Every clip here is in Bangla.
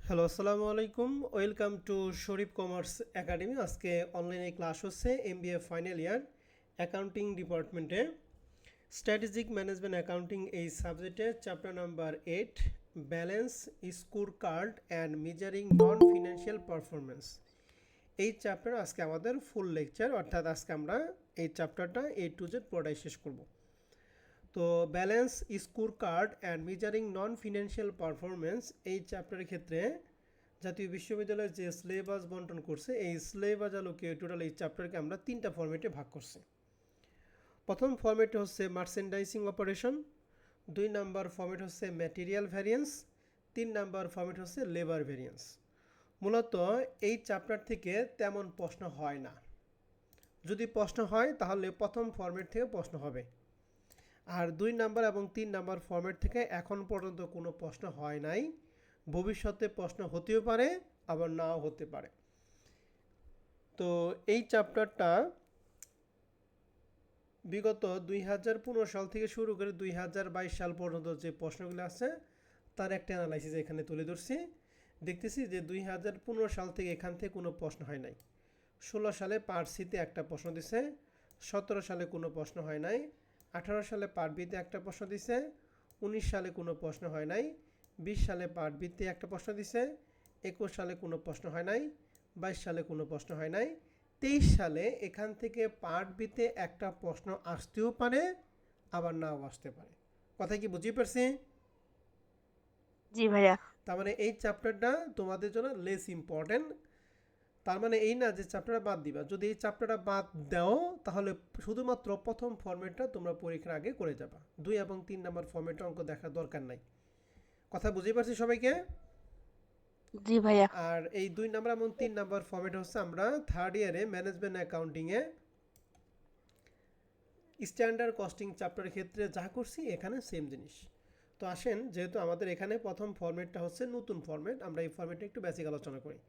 হ্যালো, আসসালামু আলাইকুম। Welcome to Sharif commerce academy. আজকে অনলাইনে ক্লাস হচ্ছে এমবিএ ফাইনাল ইয়ার অ্যাকাউন্টিং ডিপার্টমেন্টে স্ট্র্যাটেজিক ম্যানেজমেন্ট অ্যাকাউন্টিং এই সাবজেক্টে chapter number 8 balance score card and measuring non financial performance. এই চ্যাপ্টার আজকে আমাদের ফুল লেকচার, অর্থাৎ আজকে আমরা এই চ্যাপ্টারটা A to Z পুরোটাই শেষ করব। তো balance score card and measuring non financial performance এই চ্যাপ্টারের ক্ষেত্রে জাতীয় বিশ্ববিদ্যালয়ের যে সিলেবাস বন্টন করছে, এই সিলেবাস আলোকে টোটাল এই চ্যাপ্টারকে আমরা 3টা ফরম্যাটে ভাগ করছি। প্রথম ফরম্যাটে হচ্ছে মার্চেন্ডাইজিং অপারেশন, 2 নাম্বার ফরম্যাট হচ্ছে ম্যাটেরিয়াল ভ্যারিয়েন্স, 3 নাম্বার ফরম্যাট হচ্ছে লেবার ভ্যারিয়েন্স। মূলত এই চ্যাপ্টার থেকে তেমন প্রশ্ন হয় না। যদি প্রশ্ন হয় তাহলে প্রথম ফরম্যাট থেকে প্রশ্ন হবে, আর 2 নাম্বার এবং 3 নাম্বার ফরম্যাট থেকে এখন পর্যন্ত কোনো প্রশ্ন হয় নাই। ভবিষ্যতে প্রশ্ন হতেও পারে, আবার নাও হতে পারে। তো এই চ্যাপ্টারটা বিগত 2015 সাল থেকে শুরু করে 2022 সাল পর্যন্ত যে প্রশ্নগুলো আছে তার একটা অ্যানালাইসিস এখানে তুলে ধরছি। দেখতেছি যে 2015 সাল থেকে এখান থেকে কোনো প্রশ্ন হয় নাই। 16 সালে পার্ট সিতে একটা প্রশ্ন দিছে, 17 সালে কোনো প্রশ্ন হয় নাই, 18 সালে পার্ট বিতে একটা প্রশ্ন দিছে, 19 সালে কোনো প্রশ্ন হয় নাই, 20 সালে পার্ট বিতে একটা প্রশ্ন দিছে, 21 সালে কোনো প্রশ্ন হয় নাই, 22 সালে কোনো প্রশ্ন হয় নাই, 23 সালে এখান থেকে পার্ট বিতে একটা প্রশ্ন আসতেও পারে, আবার নাও আসতে পারে। কথা কি বুঝিয়ে পারছি? জি ভাইয়া। তার মানে এই চ্যাপ্টারটা তোমাদের জন্য লেস ইম্পর্টেন্ট। তার মানে এই না যে চ্যাপ্টারটা বাদ দিবা। যদি এই চ্যাপ্টারটা বাদ দাও তাহলে শুধুমাত্র প্রথম ফরম্যাটটা তোমরা পরীক্ষার আগে করে যাবা, 2 এবং 3 নাম্বার ফরম্যাটে অঙ্ক দেখার দরকার নাই। কথা বুঝেই পারছি সবাইকে? জি ভাইয়া। আর এই 2 নাম্বার এবং 3 নাম্বার ফরম্যাট হচ্ছে আমরা থার্ড ইয়ারে ম্যানেজমেন্ট অ্যাকাউন্টিংয়ে স্ট্যান্ডার্ড কস্টিং চ্যাপ্টারের ক্ষেত্রে যা করছি এখানে সেম জিনিস। তো আসেন, যেহেতু আমাদের এখানে প্রথম ফরম্যাটটা হচ্ছে নতুন ফরম্যাট, আমরা এই ফরম্যাটে একটু বেসিক আলোচনা করি।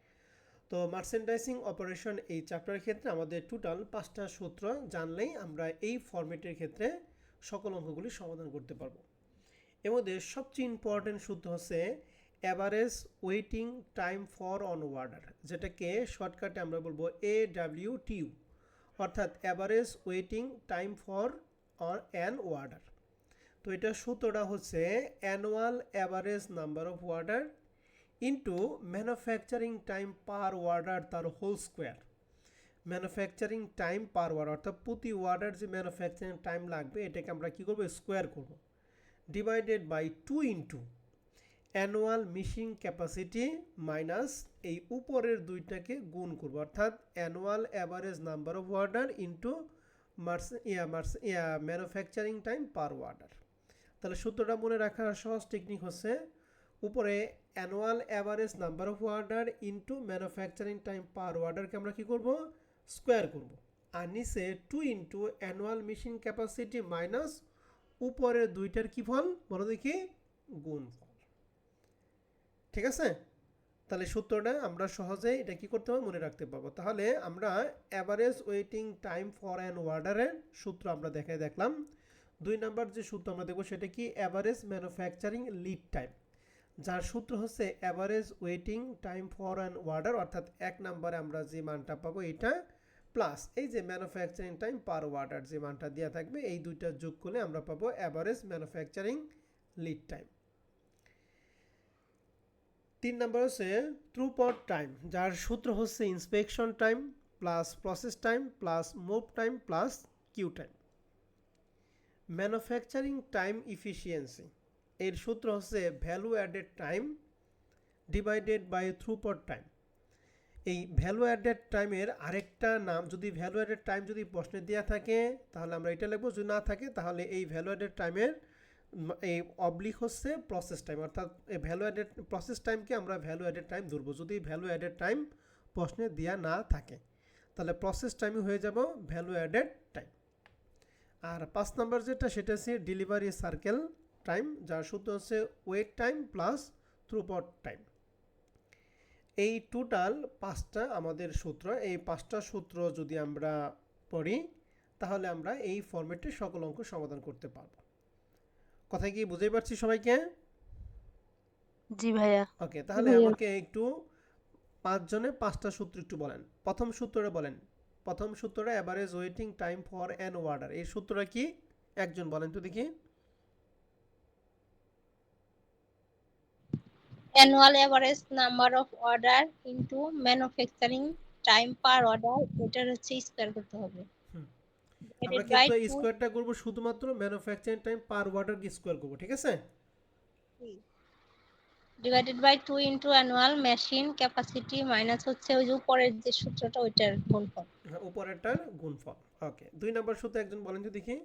তো মার্চেন্ডাইজিং অপারেশন এই চ্যাপ্টারের ক্ষেত্রে আমাদের টোটাল 5টা সূত্র জানলেই আমরা এই ফরম্যাটের ক্ষেত্রে সকল অঙ্কগুলি সমাধান করতে পারবো। এর মধ্যে সবচেয়ে ইম্পর্টেন্ট সূত্র হচ্ছে average waiting time for an order, যেটাকে শর্টকাটে আমরা বলবো AWTU, অর্থাৎ average waiting time for an order. তো এটা সূত্রটা হচ্ছে annual average number of order into manufacturing time per order তার whole square. Manufacturing time per order অর্থাৎ প্রতি অর্ডার যে ম্যানুফ্যাকচারিং টাইম লাগবে এটাকে আমরা কী করবো, স্কোয়ার করব, divided by 2 into annual machine capacity minus এই উপরের দুইটাকে গুণ করব, অর্থাৎ annual average number of order into manufacturing time per order. তাহলে সূত্রটা মনে রাখার সহজ টেকনিক হচ্ছে উপরে annual average number of order into manufacturing time per অর্ডারকে আমরা কী করব, স্কোয়ার করব, আর নিচে 2 into annual machine capacity minus উপরের দুইটার কী ফল বলো দেখি, গুণ ফল। ঠিক আছে? তাহলে সূত্রটা আমরা সহজে এটা কি করতে পারবো, মনে রাখতে পারবো। তাহলে আমরা average waiting time for an অর্ডারের সূত্র আমরা দেখলাম। 2 নাম্বার যে সূত্র আমরা দেখবো সেটা কি, অ্যাভারেজ ম্যানুফ্যাকচারিং লিড টাইম, যার সূত্র হচ্ছে average waiting time for an order, অর্থাৎ 1 নম্বরে আমরা যে মানটা পাবো এটা প্লাস এই যে ম্যানুফ্যাকচারিং টাইম পার অর্ডার যে মানটা দেওয়া থাকবে, এই দুইটা যোগ করলে আমরা পাবো অ্যাভারেজ ম্যানুফ্যাকচারিং লিড টাইম। 3 নম্বর হচ্ছে থ্রুপুট টাইম, যার সূত্র হচ্ছে inspection time plus process time plus move time plus queue time. Manufacturing time efficiency, এর সূত্র হচ্ছে value added time divided by throughput time. এই ভ্যালু অ্যাডেড টাইমের আরেকটা নাম, যদি ভ্যালু অ্যাডেড টাইম যদি প্রশ্নে দেওয়া থাকে তাহলে আমরা এটা লিখবো, যদি না থাকে তাহলে এই ভ্যালু অ্যাডেড টাইমের এই অবলিক হচ্ছে প্রসেস টাইম, অর্থাৎ এই ভ্যালু অ্যাডেড প্রসেস টাইমকে আমরা ভ্যালু অ্যাডেড টাইম ধরবো যদি ভ্যালু অ্যাডেড টাইম প্রশ্নে দেওয়া না থাকে, তাহলে প্রসেস টাইমই হয়ে যাব ভ্যালু অ্যাডেড টাইম। আর 5 নম্বর যেটা সেটা হচ্ছে ডেলিভারি সার্কেল টাইম, যার সূত্র হচ্ছে wait time plus throughput time. এই টোটাল 5টা আমাদের সূত্র, এই 5টা সূত্র যদি আমরা পড়ি তাহলে আমরা এই ফরম্যাটে সকল অঙ্ক সমাধান করতে পারবো। কথা কি বুঝতে পারছি সবাইকে? জি ভাইয়া। ওকে, তাহলে ভাইয়া আমাকে একটু 5 জনে 5টা সূত্র একটু বলেন। প্রথম সূত্রটা বলেন। প্রথম সূত্রটা average waiting time for an order. এই সূত্রটা কি? একজন বলেন তো দেখি। annual average number of order into manufacturing time per order এটার হচ্ছে স্কয়ার করতে হবে আমরা divided by কিন্তু এই 2 স্কোয়ারটা করব শুধুমাত্র ম্যানুফ্যাকচারিং টাইম পার ওয়ার্ডারকে স্কোয়ার করব, ঠিক আছে? divided by 2 into annual machine capacity minus হচ্ছে ওই যে উপরের যে সূত্রটা ওইটার গুণফল হ্যাঁ, উপরেরটার গুণফল। ওকে, 2 নম্বর সূত্র একজন বলেন তো দেখি।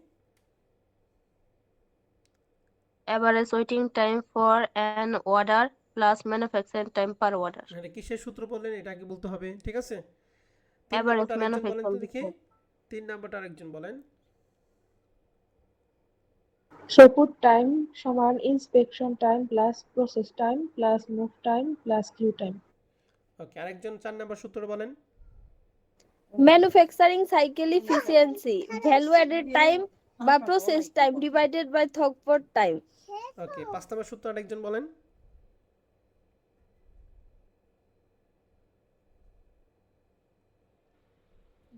Average waiting time for an order plus manufacturing time per order. এটা কিসের সূত্র বললেন এটা আগে বলতে হবে, ঠিক আছে? 3 নম্বরটা Average আরেকজন বলেন তো manufacturing দেখি। time. 3 নম্বরটা আরেকজন বলেন। Throughput time সমান inspection time plus process time plus move time plus queue time. ওকে, আরেকজন 4 নম্বর সূত্র বলেন। Manufacturing cycle efficiency value added time বা process time divided by throughput time. Okay, 5 নম্বর সূত্র আরেকজন বলেন।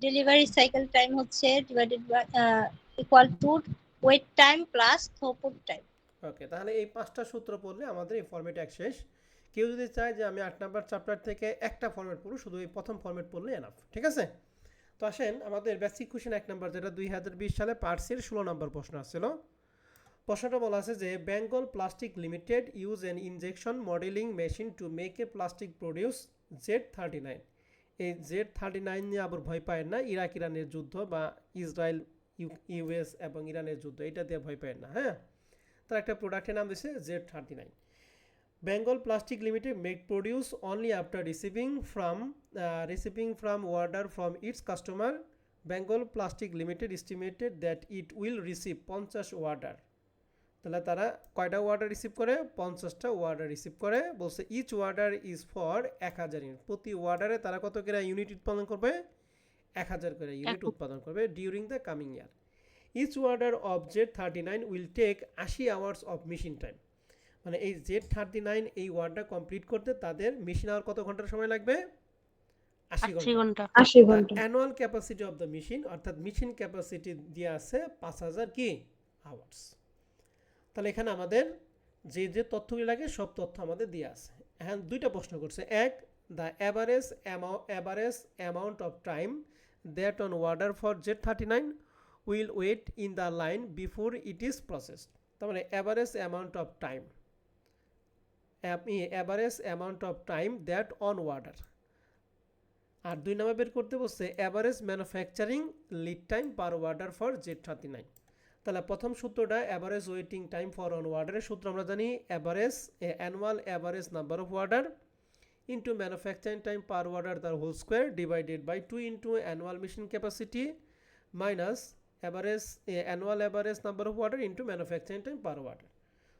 ডেলিভারি সাইকেল টাইম হচ্ছে divided by equal to wait time plus throughput time. Okay, তাহলে এই 5টা সূত্র পড়লে আমাদের এই ফরম্যাট এক শেষ। কেউ যদি চায় যে আমি 8 নম্বর চ্যাপ্টার থেকে একটা ফরম্যাট পড়ব, শুধু এই প্রথম ফরম্যাট পড়লে এনাফ, ঠিক আছে? তো আসেন আমাদের বেসিক কোশ্চেন 1 নম্বর, যেটা 2020 সালে পার্সের 16 নম্বর প্রশ্ন আসছিল। প্রশ্নটা বলা আছে যে Bengal plastic limited use N injection modelling machine to make a plastic produce Z39। এই Z39 নিয়ে আবার ভয় পায় না, ইরাক ইরানের যুদ্ধ বা ইসরায়েল ইউএস এবং ইরানের যুদ্ধ, এটা দিয়ে ভয় পায় না, হ্যাঁ? তার একটা প্রোডাক্টের নাম দিয়েছে Z39। Bengal Plastic Limited may produce only after receiving from order from its customer. Bengal Plastic Limited estimated that it will receive 50 order. তাহলে তারা কয়টা অর্ডার রিসিভ করে? 50টা অর্ডার রিসিভ করে। বলছে each order is for 1000 unit. প্রতি অর্ডারে তারা কত করে ইউনিট উৎপাদন করবে? 1000 করে ইউনিট উৎপাদন করবে during the coming year. Each order of Z39 will take 80 hours of machine time. মানে এই Z39 এই ওয়ার্ডটা কমপ্লিট করতে তাদের মেশিন আওয়ার কত ঘন্টার সময় লাগবে? 80 80 ঘন্টা। ঘন্টা। 80 ঘন্টা। Annual capacity of the machine, অর্থাৎ মেশিন ক্যাপাসিটি দিয়ে আছে 5000 কি আওয়ার্স। তাহলে এখানে আমাদের যে যে তথ্যগুলি লাগে সব তথ্য আমাদের দিয়ে আছে। এখন দুইটা প্রশ্ন করছে। এক, the average amount of time that an order for Z39 will wait in the line before it is processed. তার মানে average amount of time that an order. আর 2 নম্বর বের করতে বলছে average manufacturing lead time per order for Z39। তাহলে প্রথম সূত্রটা average waiting time for an অর্ডারের সূত্র আমরা জানি annual average number of order into manufacturing time per order তার whole square divided by 2 into annual machine capacity minus annual average number of order into manufacturing time per order.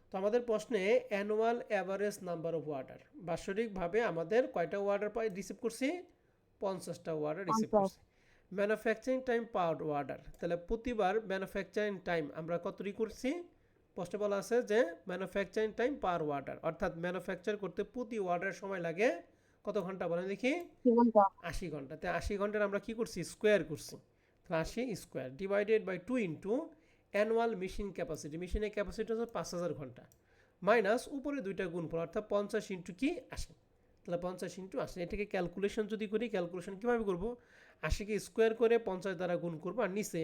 তো আমাদের প্রশ্নে annual average number of order, বাৎসরিকভাবে আমাদের কয়টা অর্ডার রিসিভ করছি? 50টা অর্ডার রিসিভ 50। করছি। ম্যানুফ্যাকচারিং টাইম পার অর্ডার, তাহলে প্রতিবার ম্যানুফ্যাকচারিং টাইম আমরা কত করছি? প্রশ্নে বলা আছে যে ম্যানুফ্যাকচারিং টাইম পার অর্ডার, অর্থাৎ ম্যানুফ্যাকচার করতে প্রতি অর্ডারের সময় লাগে কত ঘন্টা বলেন দেখি? 80 ঘন্টা। তাই 80 ঘন্টার আমরা কি করছি? স্কোয়ার করছি। 80 square divided by 2 into annual machine capacity, মেশিনের ক্যাপাসিটি হচ্ছে 5000 ঘন্টা, মাইনাস উপরে দুইটা গুণফল অর্থাৎ 50 ইন্টু কি 80। তাহলে 50 ইন্টু 80, এটাকে ক্যালকুলেশন যদি করি, ক্যালকুলেশন কীভাবে করবো? 80কে স্কোয়ার করে 50 দ্বারা গুণ করবো, আর নিচে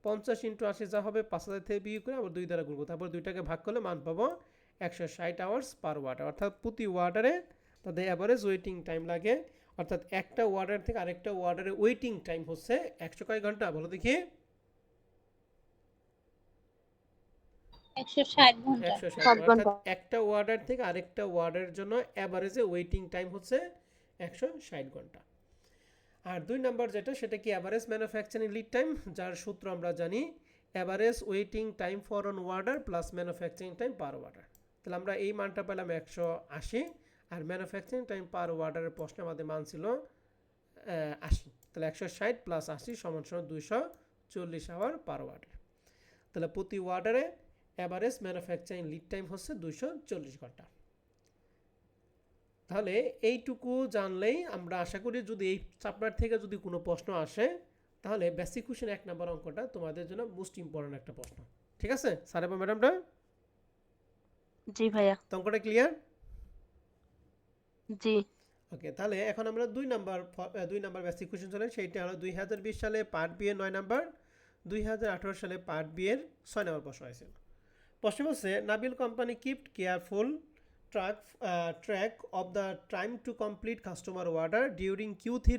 50 ইন্টু 80 যা হবে 5000 থেকে বিয়োগ করে আবার 2 দ্বারা গুণ করবো, তারপর দুইটাকে ভাগ করলে মান পাবো 160 আওয়ার্স পার ওয়ার্ডার। অর্থাৎ প্রতি ওয়ার্ডারে তাদের অ্যাভারেজ ওয়েটিং টাইম লাগে, অর্থাৎ একটা ওয়ার্ডার থেকে আরেকটা ওয়ার্ডারের ওয়েটিং টাইম হচ্ছে 100 কয় ঘন্টা বলো দেখি? 160 ঘন্টা। 160 7 অর্থাৎ ঘন্টা। একটা ওয়ার্ডার থেকে আরেকটা ওয়ার্ডারের জন্য অ্যাভারেজে ওয়েটিং টাইম হচ্ছে 160 ঘন্টা। আর 2 নম্বর যেটা, সেটা কি অ্যাভারেজ ম্যানুফ্যাকচারিং লিড টাইম, যার সূত্র আমরা জানি average waiting time for an order plus manufacturing time per order. তাহলে আমরা এই মানটা পেলাম 180, আর ম্যানুফ্যাকচারিং টাইম পার অর্ডারের প্রশ্নে আমাদের মান ছিল 80। তাহলে 160 প্লাস 80 সমান 240 আওয়ার পার অর্ডার। তাহলে প্রতি অর্ডারে অ্যাভারেজ ম্যানুফ্যাকচারিং লিড টাইম হচ্ছে 240 ঘন্টা। তাহলে এইটুকু জানলেই আমরা আশা করি যদি এই চ্যাপ্টার থেকে যদি কোনো প্রশ্ন আসে তাহলে বেসিক কোশ্চেন 1 নম্বর অঙ্কটা তোমাদের জন্য মোস্ট ইম্পর্টেন্ট একটা প্রশ্ন। ঠিক আছে স্যার এবং ম্যাডামরা? জি ভাইয়া। তো অঙ্কটা ক্লিয়ার? জি। ওকে, তাহলে এখন আমরা 2 নাম্বার বেসিক কোশ্চেন চলে, সেইটা হলো 2020 সালে পার্ট বি এর 9 নাম্বার, 2018 সালে পার্ট বি এর 6 নম্বর প্রশ্ন হয়েছিল। প্রশ্ন হচ্ছে Nabil company kept careful track of the time to complete customer order during Q3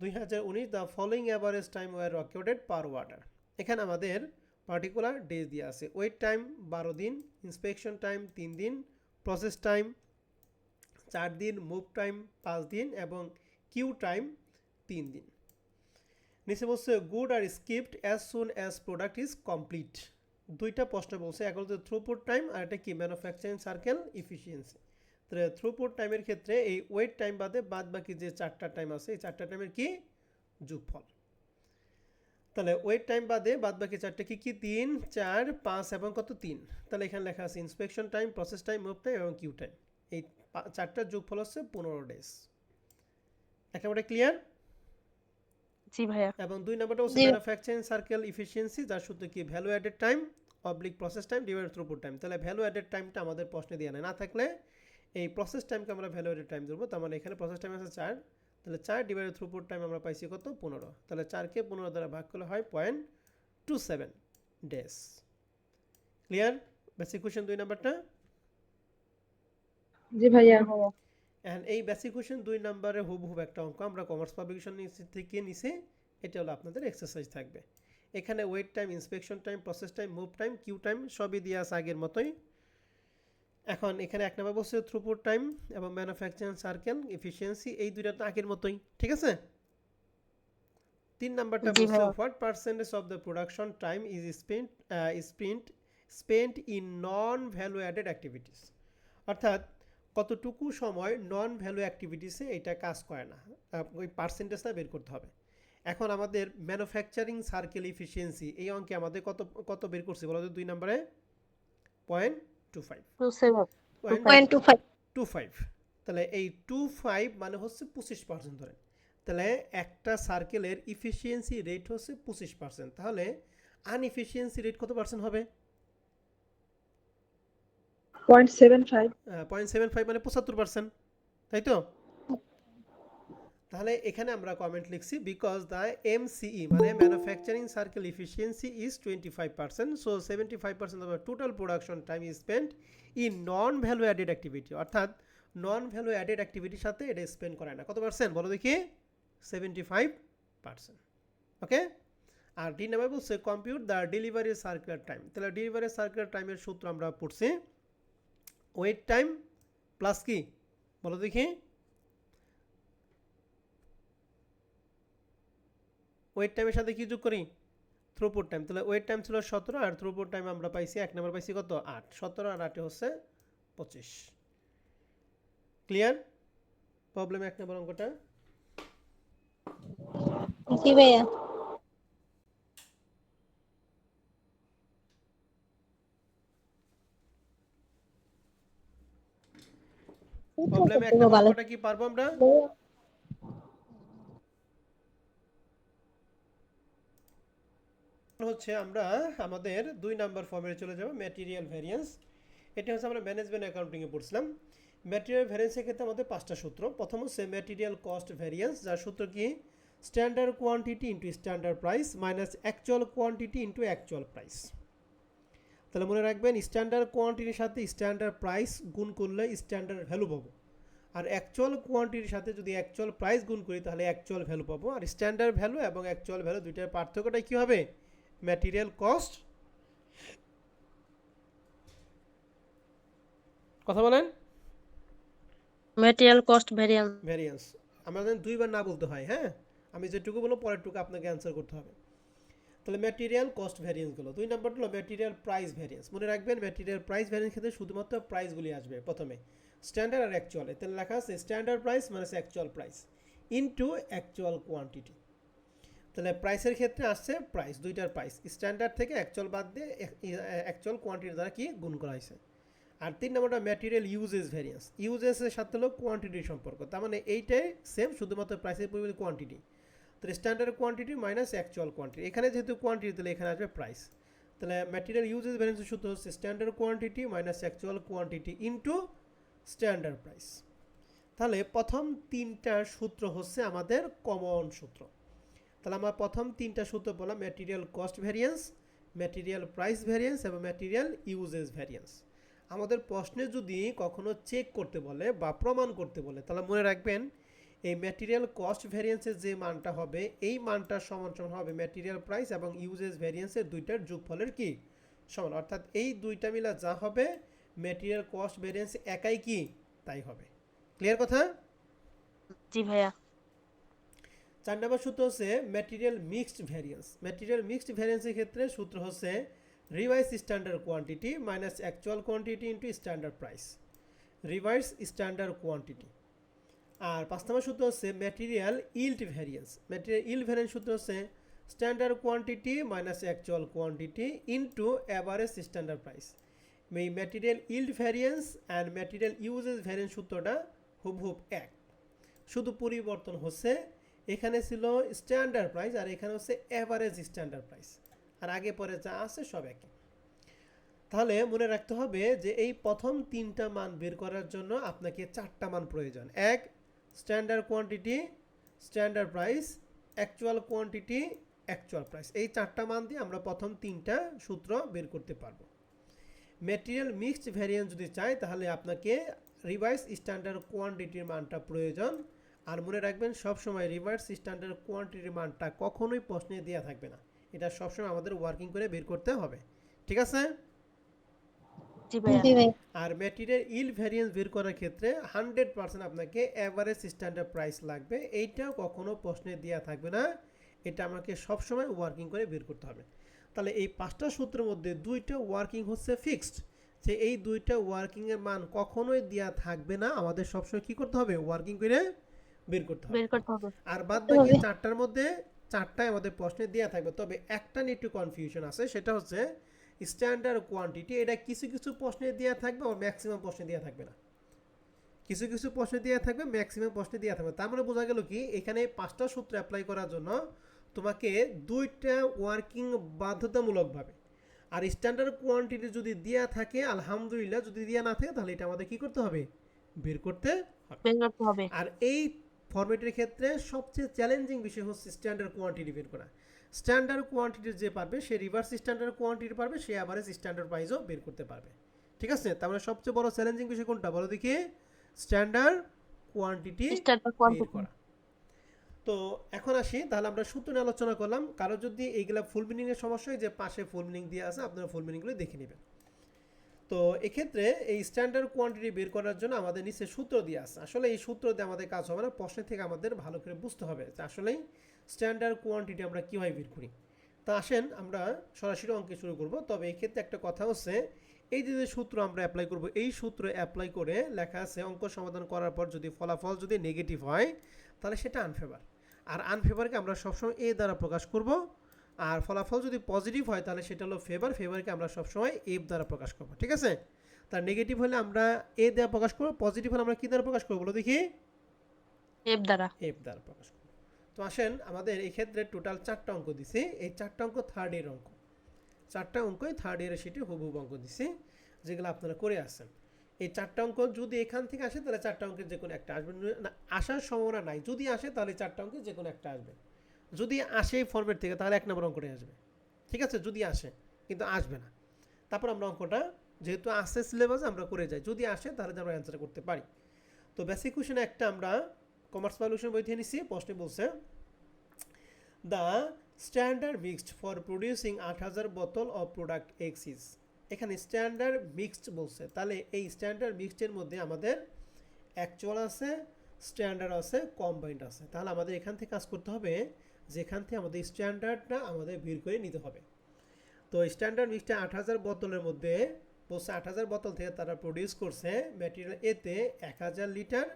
2019 the following average time were recorded per order. এখানে আমাদের পার্টিকুলার ডেজ দিয়ে আছে। ওয়েট টাইম 12 দিন, ইন্সপেকশন টাইম 3 দিন, প্রসেস টাইম 4 দিন, মুভ টাইম 5 দিন এবং কিউ টাইম 3 দিন। নিচে বলছে good are shipped as soon as product is complete. দুইটা প্রশ্ন বলছে, এক হচ্ছে থ্রুপুট টাইম আর একটা কি ম্যানুফ্যাকচারিং সার্কেল ইফিসিয়েন্সি। তাহলে থ্রুপুট টাইমের ক্ষেত্রে এই ওয়েট টাইম বাদে বাদ বাকি যে 4টা টাইম আছে এই 4টা টাইমের কি যোগফল। তাহলে ওয়েট টাইম বাদে বাদ বাকি 4টা কি কি 3, 4, 5 এবং কত 3। তাহলে এখানে লেখা আছে inspection time, process time, move time এবং কিউ টাইম। এই 4টার যোগফল হচ্ছে 15 ডেজ। একেবারে ক্লিয়ার? জি ভাইয়া। এবং 2 নাম্বারটা হচ্ছে জি। ম্যানুফ্যাকচারিং সার্কেল ইফিসিয়েন্সি, যার সূত্র কি value added time oblique process time divided throughput time. তাহলে ভ্যালু অ্যাডেড টাইমটা আমাদের প্রশ্নে দেওয়া না থাকলে এই প্রসেস টাইমকে আমরা ভ্যালু অ্যাডেড টাইম ধরবো। তার মানে এখানে প্রসেস টাইম আছে 4, তাহলে 4 ডিভাইডেড থ্রুপুট টাইম আমরা পাইছি কত 15। তাহলে 4কে 15 দ্বারা ভাগ করলে হয় 0.27 ডেজ। ক্লিয়ার? বেসিক কোশ্চেন 2 নাম্বারটা। জি ভাইয়া। এন্ড এই বেসিক কোশ্চেন 2 নম্বরে হুবহু একটা অঙ্ক আমরা কমার্স পাবলিকেশন থেকে নিছি। এটা হলো আপনাদের এক্সারসাইজ থাকবে। এখানে wait time, inspection time, process time, move time, queue time সবই দিয়ে আছে আগের মতোই। এখন এখানে 1 নম্বর বলছে থ্রুপুট টাইম এবং ম্যানুফ্যাকচারিং সার্কেল ইফিসিয়েন্সি, এই দুইটা তো আগের মতোই। ঠিক আছে? 3 নাম্বারটা জি বলছে ভাইয়া। What percentage of the production time is spent in non value added activities. অর্থাৎ কতটুকু সময় নন ভ্যালু অ্যাক্টিভিটিসে এটা কাজ করে না, ওই পার্সেন্টেজটা বের করতে হবে। এখন আমাদের ম্যানুফ্যাকচারিং সার্কেল ইফিসিয়েন্সি এই অঙ্কে আমাদের কত কত বের করছি বলো তো? 2 নম্বরে 0.25। 27. 0.25 0.25। তাহলে এই 25 মানে হচ্ছে 25% ধরেন। তাহলে একটা সার্কেলের ইফিসিয়েন্সি রেট হচ্ছে 25%। তাহলে আনইফিসিয়েন্সি রেট কত পার্সেন্ট হবে? 0.75 0.75 মানে 75%, তাই তো? তাহলে এখানে আমরা কমেন্ট লিখছি বিকজ দ্য MCE মানে manufacturing circle efficiency is 25%, so 75% of total production time is spent in non value added activity. অর্থাৎ নন ভ্যালু অ্যাডেড অ্যাক্টিভিটির সাথে এটা স্পেন্ড করে না। কত পার্সেন্ট বলো দেখি? 75%। ওকে। আর ডি নাম্বার বলছে compute the delivery circular time. তাহলে ডেলিভারি সার্কুলার টাইমের সূত্র আমরা পড়ছি ওয়েট টাইম প্লাস কি বলো দেখি? ওয়েট টাইমের সাথে কি যোগ করি? Throughput time. তাহলে ওয়েট টাইম ছিল 17 আর থ্রুপুট টাইম আমরা পাইছি 1 নাম্বার পাইছি কত 8। 17 আর 8 হচ্ছে 25। ক্লিয়ার? প্রবলেম 1 নম্বর অঙ্কটা। জি ভাইয়া। প্রবলেম 1 নম্বর অঙ্কটা কি পারবো আমরা? হচ্ছে আমরা আমাদের 2 নাম্বার ফর্মে চলে যাব, ম্যাটেরিয়াল ভ্যারিয়েন্স। এটা হচ্ছে আমরা ম্যানেজমেন্ট অ্যাকাউন্টিংয়ে পড়ছিলাম। ম্যাটেরিয়াল ভ্যারিয়েন্সের ক্ষেত্রে আমাদের 5টা সূত্র। প্রথম হচ্ছে ম্যাটেরিয়াল কস্ট ভ্যারিয়েন্স, যার সূত্র কি standard quantity into standard price minus actual quantity into actual price. তাহলে মনে রাখবেন স্ট্যান্ডার্ড কোয়ান্টিটির সাথে স্ট্যান্ডার্ড প্রাইস গুণ করলে স্ট্যান্ডার্ড ভ্যালু পাবো, আর অ্যাকচুয়াল কোয়ান্টিটির সাথে যদি অ্যাকচুয়াল প্রাইস গুণ করি তাহলে অ্যাকচুয়াল ভ্যালু পাবো। আর স্ট্যান্ডার্ড ভ্যালু এবং অ্যাকচুয়াল ভ্যালু দুইটার পার্থক্যটা কী হবে? Material cost. কথা বলেন। Material cost variance. ভ্যারিয়েন্স আমাদের 2বার না বলতে হয়। হ্যাঁ, আমি যেটুকু বলবো পরেরটুকু আপনাকে অ্যান্সার করতে হবে। তাহলে ম্যাটেরিয়াল কস্ট ভ্যারিয়েন্সগুলো 2 নাম্বারটা হলো ম্যাটেরিয়াল প্রাইস ভ্যারিয়েন্স। মনে রাখবেন ম্যাটেরিয়াল প্রাইস ভ্যারিয়েন্স ক্ষেত্রে শুধুমাত্র প্রাইসগুলি আসবে প্রথমে, স্ট্যান্ডার্ড আর অ্যাকচুয়ালে। তাহলে লেখা আছে স্ট্যান্ডার্ড প্রাইস মানে actual price into actual quantity. তাহলে প্রাইসের ক্ষেত্রে আসছে প্রাইস, দুইটার প্রাইস স্ট্যান্ডার্ড থেকে অ্যাকচুয়াল বাদ দিয়ে অ্যাকচুয়াল কোয়ান্টিটি দ্বারা কি গুণ করা হয়েছে। আর 3 নম্বরটা ম্যাটেরিয়াল ইউজেস ভ্যারিয়েন্স। ইউজেসের সাথে হলো কোয়ান্টিটির সম্পর্ক, তার মানে এইটাই সেম, শুধুমাত্র প্রাইসের পরিবর্তে কোয়ান্টিটি। তো standard quantity minus actual quantity, এখানে যেহেতু কোয়ান্টিটি তাহলে এখানে আসবে প্রাইস। তাহলে ম্যাটেরিয়াল ইউজেস ভ্যারিয়েন্সের সূত্র হচ্ছে standard quantity minus actual quantity into standard price. তাহলে প্রথম 3টা সূত্র হচ্ছে আমাদের কমন সূত্র। তাহলে আমরা প্রথম 3টা সূত্র বললাম, material cost variance, material price variance এবং ম্যাটেরিয়াল ইউজেস ভ্যারিয়েন্স। আমাদের প্রশ্নে যদি কখনো চেক করতে বলে বা প্রমাণ করতে বলে, তাহলে মনে রাখবেন এই ম্যাটেরিয়াল কস্ট ভ্যারিয়েন্সের যে মানটা হবে এই মানটা সমান সমান হবে ম্যাটেরিয়াল প্রাইস এবং ইউজেস ভ্যারিয়েন্সের দুইটার যোগফলের কি সমান, অর্থাৎ এই দুইটা মিলা যা হবে ম্যাটেরিয়াল কস্ট ভ্যারিয়েন্স একাই কি তাই হবে। ক্লিয়ার কথা? জি ভাইয়া। 4 নম্বর সূত্র হচ্ছে material mixed variance. Material mixed ভ্যারিয়েন্সের ক্ষেত্রে সূত্র হচ্ছে revise standard quantity minus actual quantity into standard price, revise standard quantity. আর 5 নম্বর সূত্র হচ্ছে material yield variance. Material yield variance সূত্র হচ্ছে standard quantity minus actual quantity into average standard price. এই material yield variance and material uses variance সূত্রটা হুবহুব এক, শুধু পরিবর্তন হচ্ছে এখানে ছিল স্ট্যান্ডার্ড প্রাইস আর এখানে হচ্ছে অ্যাভারেজ স্ট্যান্ডার্ড প্রাইস, আর আগে পরে যা আছে সব একই। তাহলে মনে রাখতে হবে যে এই প্রথম 3টা মান বের করার জন্য আপনাকে 4টা মান প্রয়োজন। এক, standard quantity, standard price, actual quantity, actual price. এই 4টা মান দিয়ে আমরা প্রথম 3টা সূত্র বের করতে পারবো। ম্যাটেরিয়াল মিক্সড ভ্যারিয়েন্স যদি চাই তাহলে আপনাকে রিভাইস স্ট্যান্ডার্ড কোয়ান্টিটির মানটা প্রয়োজন। আর মনে রাখবেন সবসময় রিভাইস স্ট্যান্ডার্ড কোয়ান্টিটির মানটা কখনোই প্রশ্নে দেওয়া থাকবে না, এটা সবসময় আমাদের ওয়ার্কিং করে বের করতে হবে। ঠিক আছে? জি ভাইয়া। জি ভাই। আর ম্যাটেরিয়াল ইল্ড ভ্যারিয়েন্স বের করার ক্ষেত্রে 100% আপনাকে অ্যাভারেজ স্ট্যান্ডার্ড প্রাইস লাগবে, এইটাও কখনো প্রশ্নে দেওয়া থাকবে না, এটা আমাকে সবসময় ওয়ার্কিং করে বের করতে হবে। তাহলে এই 5টা সূত্রের মধ্যে 2টা ওয়ার্কিং হচ্ছে ফিক্সড, যে এই 2টা ওয়ার্কিংয়ের মান কখনোই দেওয়া থাকবে না, আমাদের সবসময় কী করতে হবে ওয়ার্কিং করে বের করতে হবে। বের করতে হবে। আর বাদ বাকি 4টার মধ্যে 4টাই আমাদের প্রশ্নে দেওয়া থাকবে, তবে একটা নিয়ে একটু কনফিউশন আছে, সেটা হচ্ছে স্ট্যান্ডার্ড কোয়ান্টিটি। এটা কিছু কিছু প্রশ্নে দেওয়া থাকবে আর ম্যাক্সিমাম প্রশ্নে দেওয়া থাকবে না, কিছু কিছু প্রশ্নে দেওয়া থাকবে, ম্যাক্সিমাম প্রশ্নে দেওয়া থাকবে। তার মানে বোঝা গেল কি এখানে 5টা সূত্র অ্যাপ্লাই করার জন্য তোমাকে 2টা ওয়ার্কিং বাধ্যতামূলকভাবে। আর স্ট্যান্ডার্ড কোয়ান্টিটি যদি দেওয়া থাকে আলহামদুলিল্লাহ, যদি দেওয়া না থাকে তাহলে এটা আমাদের কী করতে হবে বের করতে হবে। বের করতে হবে। আর এই ফরম্যাটের ক্ষেত্রে সবচেয়ে চ্যালেঞ্জিং বিষয় হচ্ছে স্ট্যান্ডার্ড কোয়ান্টিটি বের করা। স্ট্যান্ডার্ড কোয়ান্টিটি যে পারবে সে রিভার্স স্ট্যান্ডার্ড কোয়ান্টিটি পারবে, সে অ্যাভারেজ স্ট্যান্ডার্ড প্রাইসও বের করতে পারবে। ঠিক আছে? তাহলে সবচেয়ে বড় চ্যালেঞ্জিং বিষয় কোনটা বলো দেখি? স্ট্যান্ডার্ড কোয়ান্টিটি স্ট্যান্ডার্ড বের কোয়ান্টিটি। করা। তো এখন আসি, তাহলে আমরা সূত্র নিয়ে আলোচনা করলাম। কারো যদি এইগুলা ফুল মিনিংয়ের সমস্যা হয়, যে পাশে ফুল মিনিং দিয়ে আছে আপনারা ফুল মিনিংগুলো দেখে নেবেন। তো এক্ষেত্রে এই স্ট্যান্ডার্ড কোয়ান্টিটি বের করার জন্য আমাদের নিচে সূত্র দিয়ে আছে। আসলে এই সূত্র দিয়ে আমাদের কাজ হবে না, প্রশ্নের থেকে আমাদের ভালো করে বুঝতে হবে যে আসলেই স্ট্যান্ডার্ড কোয়ান্টিটি আমরা কীভাবে বের করি। তা আসেন আমরা সরাসরি অঙ্কে শুরু করব। তবে এই ক্ষেত্রে একটা কথা হচ্ছে, এই যে সূত্র আমরা অ্যাপ্লাই করব, এই সূত্র অ্যাপ্লাই করে লেখা আছে অঙ্ক সমাধান করার পর যদি ফলাফল যদি নেগেটিভ হয় তাহলে সেটা আনফেভার। আর আনফেভারকে আমরা সবসময় এ দ্বারা প্রকাশ করব, আর ফলাফল যদি পজিটিভ হয় তাহলে সেটা হলো ফেভার, ফেভারকে আমরা সবসময় এফ দ্বারা প্রকাশ করব। ঠিক আছে? তার নেগেটিভ হলে আমরা এ দ্বারা প্রকাশ করব, পজিটিভ হলে আমরা কী দ্বারা প্রকাশ করবো বলো দেখি? এফ দ্বারা। এফ দ্বারা প্রকাশ করব। তো আসেন আমাদের এই ক্ষেত্রে টোটাল 4টা অঙ্ক দিছি, এই 4টা অঙ্ক থার্ড ইয়ার অঙ্ক, 4টা অঙ্কই থার্ড ইয়ারের সেটি হুবহুব অঙ্ক দিছি যেগুলো আপনারা করে আসছেন। এই 4টা অঙ্ক যদি এখান থেকে আসে তাহলে 4টা অঙ্কের যে কোনো একটা আসবে না, আসার সম্ভাবনা নাই। যদি আসে তাহলে 4টা অঙ্কের যে কোনো একটা আসবে, যদি আসে এই ফরম্যাট থেকে তাহলে 1 নম্বর অঙ্কটাই আসবে। ঠিক আছে? যদি আসে, কিন্তু আসবে না। তারপর আমরা অঙ্কটা যেহেতু আসে সিলেবাস আমরা করে যাই, যদি আসে তাহলে আমরা অ্যান্সার করতে পারি। তো বেসিক কোয়েশনে একটা আমরা কমার্স সলিউশন বই থেকে নিচ্ছি। প্রশ্নে বলছে the standard mixed for producing 8000 বোতল অফ প্রোডাক্ট এক্স ইজ। এখানে স্ট্যান্ডার্ড মিক্সড বলছে, তাহলে এই স্ট্যান্ডার্ড মিক্সডের মধ্যে আমাদের অ্যাকচুয়াল আছে, স্ট্যান্ডার্ড আছে, কম্বাইন্ড আছে। তাহলে আমাদের এখান থেকে কাজ করতে হবে, যেখান থেকে আমাদের স্ট্যান্ডার্ডটা আমাদের বের করে নিতে হবে। তো স্ট্যান্ডার্ড মিক্সটা 8000 বোতলের মধ্যে বলছে 8000 বোতল থেকে তারা প্রডিউস করছে ম্যাটেরিয়াল এতে 1000 লিটার,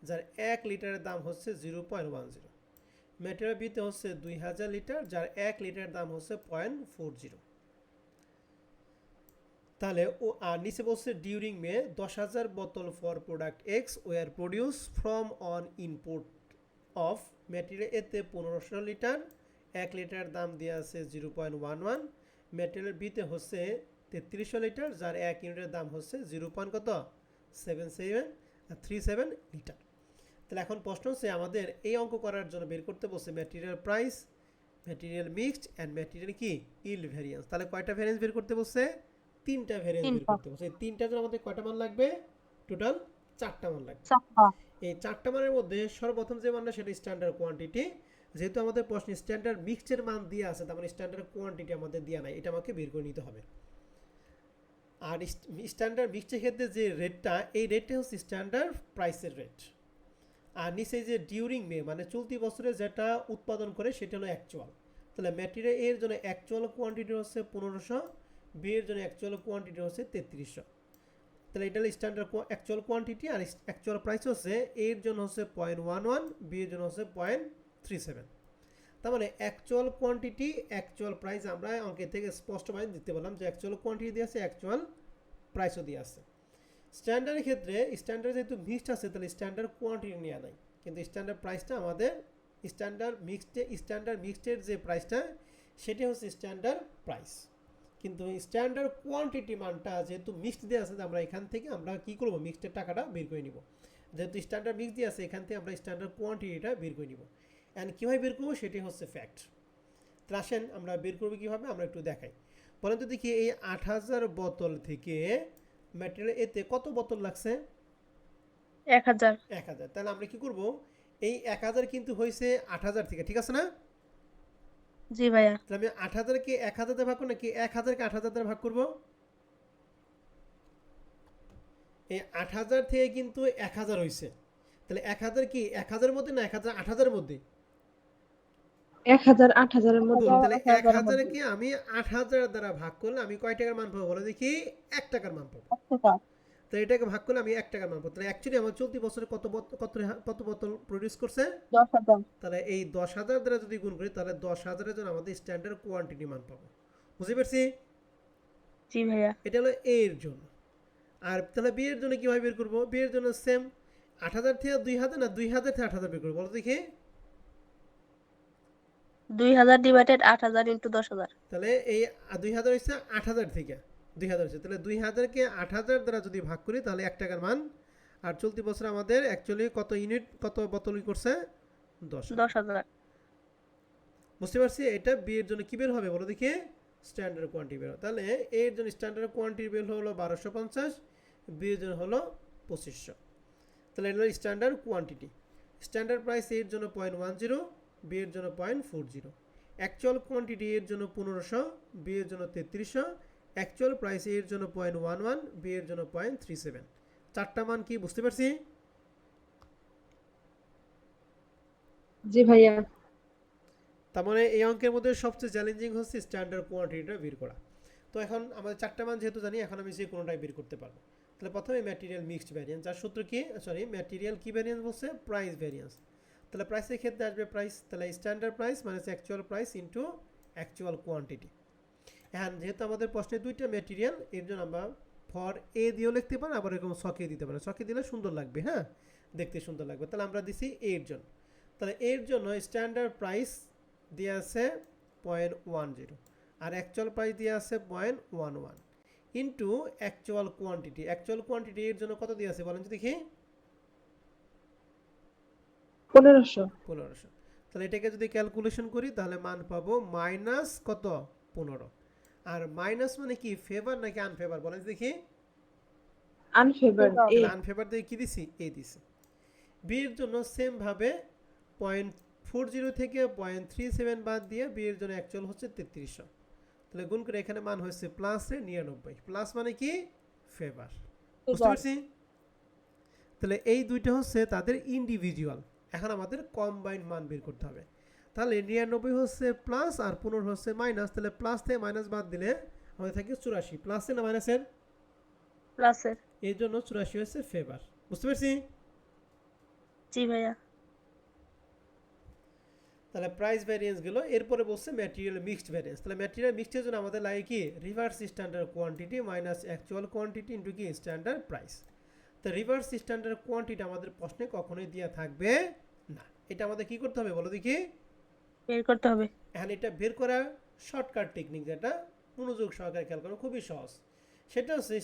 যার 1 লিটারের দাম হচ্ছে 0.10। ম্যাটেরিয়াল বিতে হচ্ছে 2000 লিটার, যার 1 লিটারের দাম হচ্ছে 0.40। তাহলে ও আর নিচে বলছে ডিউরিং মে 10,000 বোতল for product X were produce from on input of material এতে 1500 লিটার, 1 লিটার দাম দেওয়া আছে 0.11, ম্যাটেরিয়াল বিতে হচ্ছে 3300 লিটার, যার 1 ইউনিটের দাম হচ্ছে 0.7737 লিটার। তাহলে এখন প্রশ্ন হচ্ছে আমাদের এই অঙ্ক করার জন্য বের করতে বলছে material price, material mixed and material কি ইল্ড ভ্যারিয়েন্স। তাহলে কয়টা ভ্যারিয়েন্স বের করতে বলছে? 3টা ভ্যারিয়েন্স বের করতে বলছে। এই 3টার জন্য আমাদের কয়টা মান লাগবে? টোটাল 4টা মান লাগবে। এই 4টা মানের মধ্যে সর্বপ্রথম যে মানটা সেটা স্ট্যান্ডার্ড কোয়ান্টিটি। যেহেতু আমাদের প্রশ্নে স্ট্যান্ডার্ড মিক্সডের মান দেওয়া আছে, তার মানে স্ট্যান্ডার্ড কোয়ান্টিটি আমাদের দেওয়া নাই, এটা আমাকে বের করে নিতে হবে। আর স্ট্যান্ডার্ড মিক্সডের ক্ষেত্রে যে রেটটা, এই রেটটা হচ্ছে স্ট্যান্ডার্ড প্রাইসের রেট। আর নিচে যে ডিউরিং মে মানে চলতি বছরে যেটা উৎপাদন করে সেটা হলো অ্যাকচুয়াল। তাহলে ম্যাটেরিয়াল এর জন্য অ্যাকচুয়াল কোয়ান্টিটি হচ্ছে 1500, বি এর জন্য অ্যাকচুয়াল কোয়ান্টিটি হচ্ছে 3300। তাহলে এটা হলো স্ট্যান্ডার্ড অ্যাকচুয়াল কোয়ান্টিটি, আর অ্যাকচুয়াল প্রাইস হচ্ছে এর জন্য হচ্ছে 0.11, বি এর জন্য হচ্ছে 0.37। তার মানে অ্যাকচুয়াল কোয়ান্টিটি অ্যাকচুয়াল প্রাইস আমরা অঙ্কের থেকে স্পষ্টভাবে দিতে পারলাম যে অ্যাকচুয়াল কোয়ান্টিটি দিয়ে আছে, অ্যাকচুয়াল প্রাইসও দিয়ে আছে। স্ট্যান্ডার্ডের ক্ষেত্রে স্ট্যান্ডার্ড যেহেতু মিক্সড আছে তাহলে স্ট্যান্ডার্ড কোয়ান্টিটি নেওয়া নাই, কিন্তু স্ট্যান্ডার্ড প্রাইসটা আমাদের স্ট্যান্ডার্ড মিক্সডের যে প্রাইসটা সেটা হচ্ছে স্ট্যান্ডার্ড প্রাইস। কিন্তু স্ট্যান্ডার্ড কোয়ান্টিটি মানটা যেহেতু মিক্সড দিয়ে আছে, আমরা এখান থেকে আমরা কী করবো, মিক্সডের টাকাটা বের করে নিব। যেহেতু স্ট্যান্ডার্ড মিক্স দিয়ে আছে এখান থেকে আমরা স্ট্যান্ডার্ড কোয়ান্টিটিটা বের করে নিব। অ্যান্ড কীভাবে বের করবো সেটি হচ্ছে ফ্যাক্ট। তো আসেন আমরা বের করবো কীভাবে আমরা একটু দেখাই। পরন্তু দেখি এই 8000 বোতল থেকে ম্যাটেরিয়াল এতে কত বোতল লাগছে? 1000। 1000। তাহলে আমরা কি করব, এই 1000 কিন্তু হয়েছে 8000 থেকে, ঠিক আছে না? জি ভাইয়া। তাহলে আমি 8000কে 1000 দিয়ে ভাগ করব নাকি 1000কে 8000 দিয়ে ভাগ করব? এই 8000 থেকে কিন্তু 1000 হয়েছে, তাহলে 1000 কি 1000 এর মধ্যে না 1000 8000 এর মধ্যে? 1000 8000 এর মধ্যে। তাহলে 1000কে আমি 8000 দ্বারা ভাগ করলে আমি কয় টাকার মান পাবো বলো দেখি? 1 টাকার মান পাবো। তো এটাকে ভাগ করলে আমি 1 টাকার মান পাবো। তাহলে অ্যাকচুয়ালি আমার চলতি বছরে কত বোতল প্রডিউস করছে? 10,000। তাহলে এই 10,000 দ্বারা যদি গুণ করি তাহলে 10,000 এর জন্য আমাদের স্ট্যান্ডার্ড কোয়ান্টিটি মান পাবো। বুঝতে পারছি? জি ভাইয়া। এটা হলো এ এর জন্য। আর তাহলে বি এর জন্য কিভাবে বের করবো? বি এর জন্য সেম 8000 থেকে 2000 না 2000 থেকে 8000 বের করবো, বলো দেখি? 2000 ডিভাইডেড 8000 ইনটু 10,000। তাহলে এই 2000 হচ্ছে 8000 থেকে 2000 হচ্ছে, তাহলে 2000কে 8000 দ্বারা যদি ভাগ করি তাহলে 1 টাকার মান। আর চলতি বছর আমাদের অ্যাকচুয়ালি কত ইউনিট কত বোতল করছে? 10,000। বুঝতে পারছি? এটা বি এর জন্য কি বের হবে বলো দেখি? স্ট্যান্ডার্ড কোয়ান্টিটি বের হবে। তাহলে এ এর জন্য স্ট্যান্ডার্ড কোয়ান্টিটি বের হলো 1250, বি এর জন্য হলো 2500। তাহলে এটা হলো স্ট্যান্ডার্ড কোয়ান্টিটি। স্ট্যান্ডার্ড প্রাইস এর জন্য 0.10, বি এর জন্য 0.40। অ্যাকচুয়াল কোয়ান্টিটি এর জন্য 1500, বি এর জন্য 3300। অ্যাকচুয়াল প্রাইস এর জন্য 0.11, বি এর জন্য 0.37। 4টা মান কি বুঝতে পারছি? জি ভাইয়া। তার মানে এই অঙ্কের মধ্যে সবচেয়ে চ্যালেঞ্জিং হচ্ছে স্ট্যান্ডার্ড কোয়ান্টিটিটা বের করা। তো এখন আমাদের 4টা মান যেহেতু জানি, এখন আমি যে কোনোটাই বের করতে পারবো। তাহলে প্রথমে ম্যাটেরিয়াল মিক্সড ভ্যারিয়েন্স, যার সূত্র কি, ম্যাটেরিয়াল কি ভ্যারিয়েন্স বলছে? Price variance. তাহলে প্রাইসের ক্ষেত্রে আসবে প্রাইস, তাহলে স্ট্যান্ডার্ড প্রাইস মানে actual price into actual quantity. হ্যাঁ, যেহেতু আমাদের প্রশ্নে 2টা ম্যাটেরিয়াল, এর জন্য আমরা ফর এ দিয়েও লিখতে পারি, আবার এরকম ছকে দিতে পারি। ছকে দিলে সুন্দর লাগবে, হ্যাঁ, দেখতে সুন্দর লাগবে। তাহলে আমরা দিছি এর জন্য। তাহলে এর জন্য স্ট্যান্ডার্ড প্রাইস দিয়ে আছে 0.10 আর অ্যাকচুয়াল প্রাইস দিয়ে আছে 0.11 into actual quantity. Actual quantity এর জন্য কত দিয়ে আছে বলেন তো দেখি? 1500। তাহলে এটাকে যদি ক্যালকুলেশন করি তাহলে মান পাবো মাইনাস কত? 15। আর মাইনাস মানে কি, ফেভার নাকি আনফেভার বলেন দেখি? আনফেভার। আনফেভার দিয়ে কি দিছি? এ দিছি। বি এর জন্য সেম ভাবে 0.40 থেকে 0.37 বাদ দিয়ে বি এর জন্য অ্যাকচুয়াল হচ্ছে 3300। তাহলে গুণ করে এখানে মান হচ্ছে প্লাসে 99। প্লাস মানে কি? ফেভার। বুঝতে পারছি? তাহলে এই দুইটা হচ্ছে তাদের ইন্ডিভিজুয়াল। এখন আমাদের কম্বাইন্ড মান বের করতে হবে। তাহলে 99 হচ্ছে প্লাস আর 15 হচ্ছে মাইনাস। তাহলে প্লাস থেকে মাইনাস বাদ দিলে আমাদের থাকে 84। প্লাসের না মাইনাসের? প্লাসের। এই জন্য 84 হচ্ছে ফেভার। বুঝতে পারছি? জি ভাইয়া। তাহলে প্রাইস ভ্যারিয়েন্স গেল। এরপরে বলছে ম্যাটেরিয়াল মিক্সড ভ্যারিয়েন্স। তাহলে ম্যাটেরিয়াল মিক্সডের জন্য আমাদের লাগে কি reverse standard quantity minus actual quantity into কি স্ট্যান্ডার্ড প্রাইস। তো রিভার্স স্ট্যান্ডার্ড কোয়ান্টিটি আমাদের প্রশ্নে কখনোই দেওয়া থাকবে না। এটা আমাদের কি করতে হবে বলো দেখি? বের করতে হবে। এখন এটা বের করা শর্টকাট টেকনিক, যেটা মনোযোগ সহকারে খেয়াল করা খুবই সহজ। সেটা হচ্ছে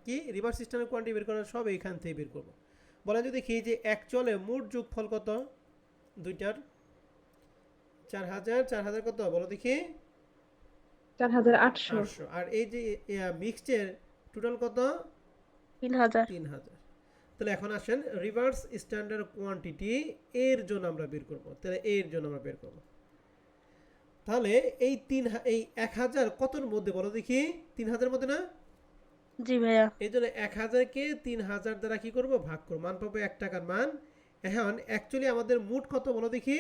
কি রিভার্স স্ট্যান্ডার্ড কোয়ান্টিটি বের করা সব এইখান থেকে বের করবো। বলা যদি দেখি যে অ্যাকচুয়ালে মোট যোগফল কত দুইটার? 4000 4000 কত বলো দেখি? 4800। 800। আর এই যে মিক্সডের টোটাল কত? 3000। 3000। তাহলে এখন আসেন রিভার্স স্ট্যান্ডার্ড কোয়ান্টিটি এর জন্য আমরা বের করব। তাহলে এর জন্য আমরা বের করব। তাহলে এই 1000 কতর মধ্যে বলো দেখি? 3000 মধ্যে না? জি ভাইয়া। এই জন্য 1000কে 3000 দ্বারা কি করব? ভাগ করব। মান পাবো 1 টাকার মান। এখন অ্যাকচুয়ালি আমাদের মোট কত বলো দেখি?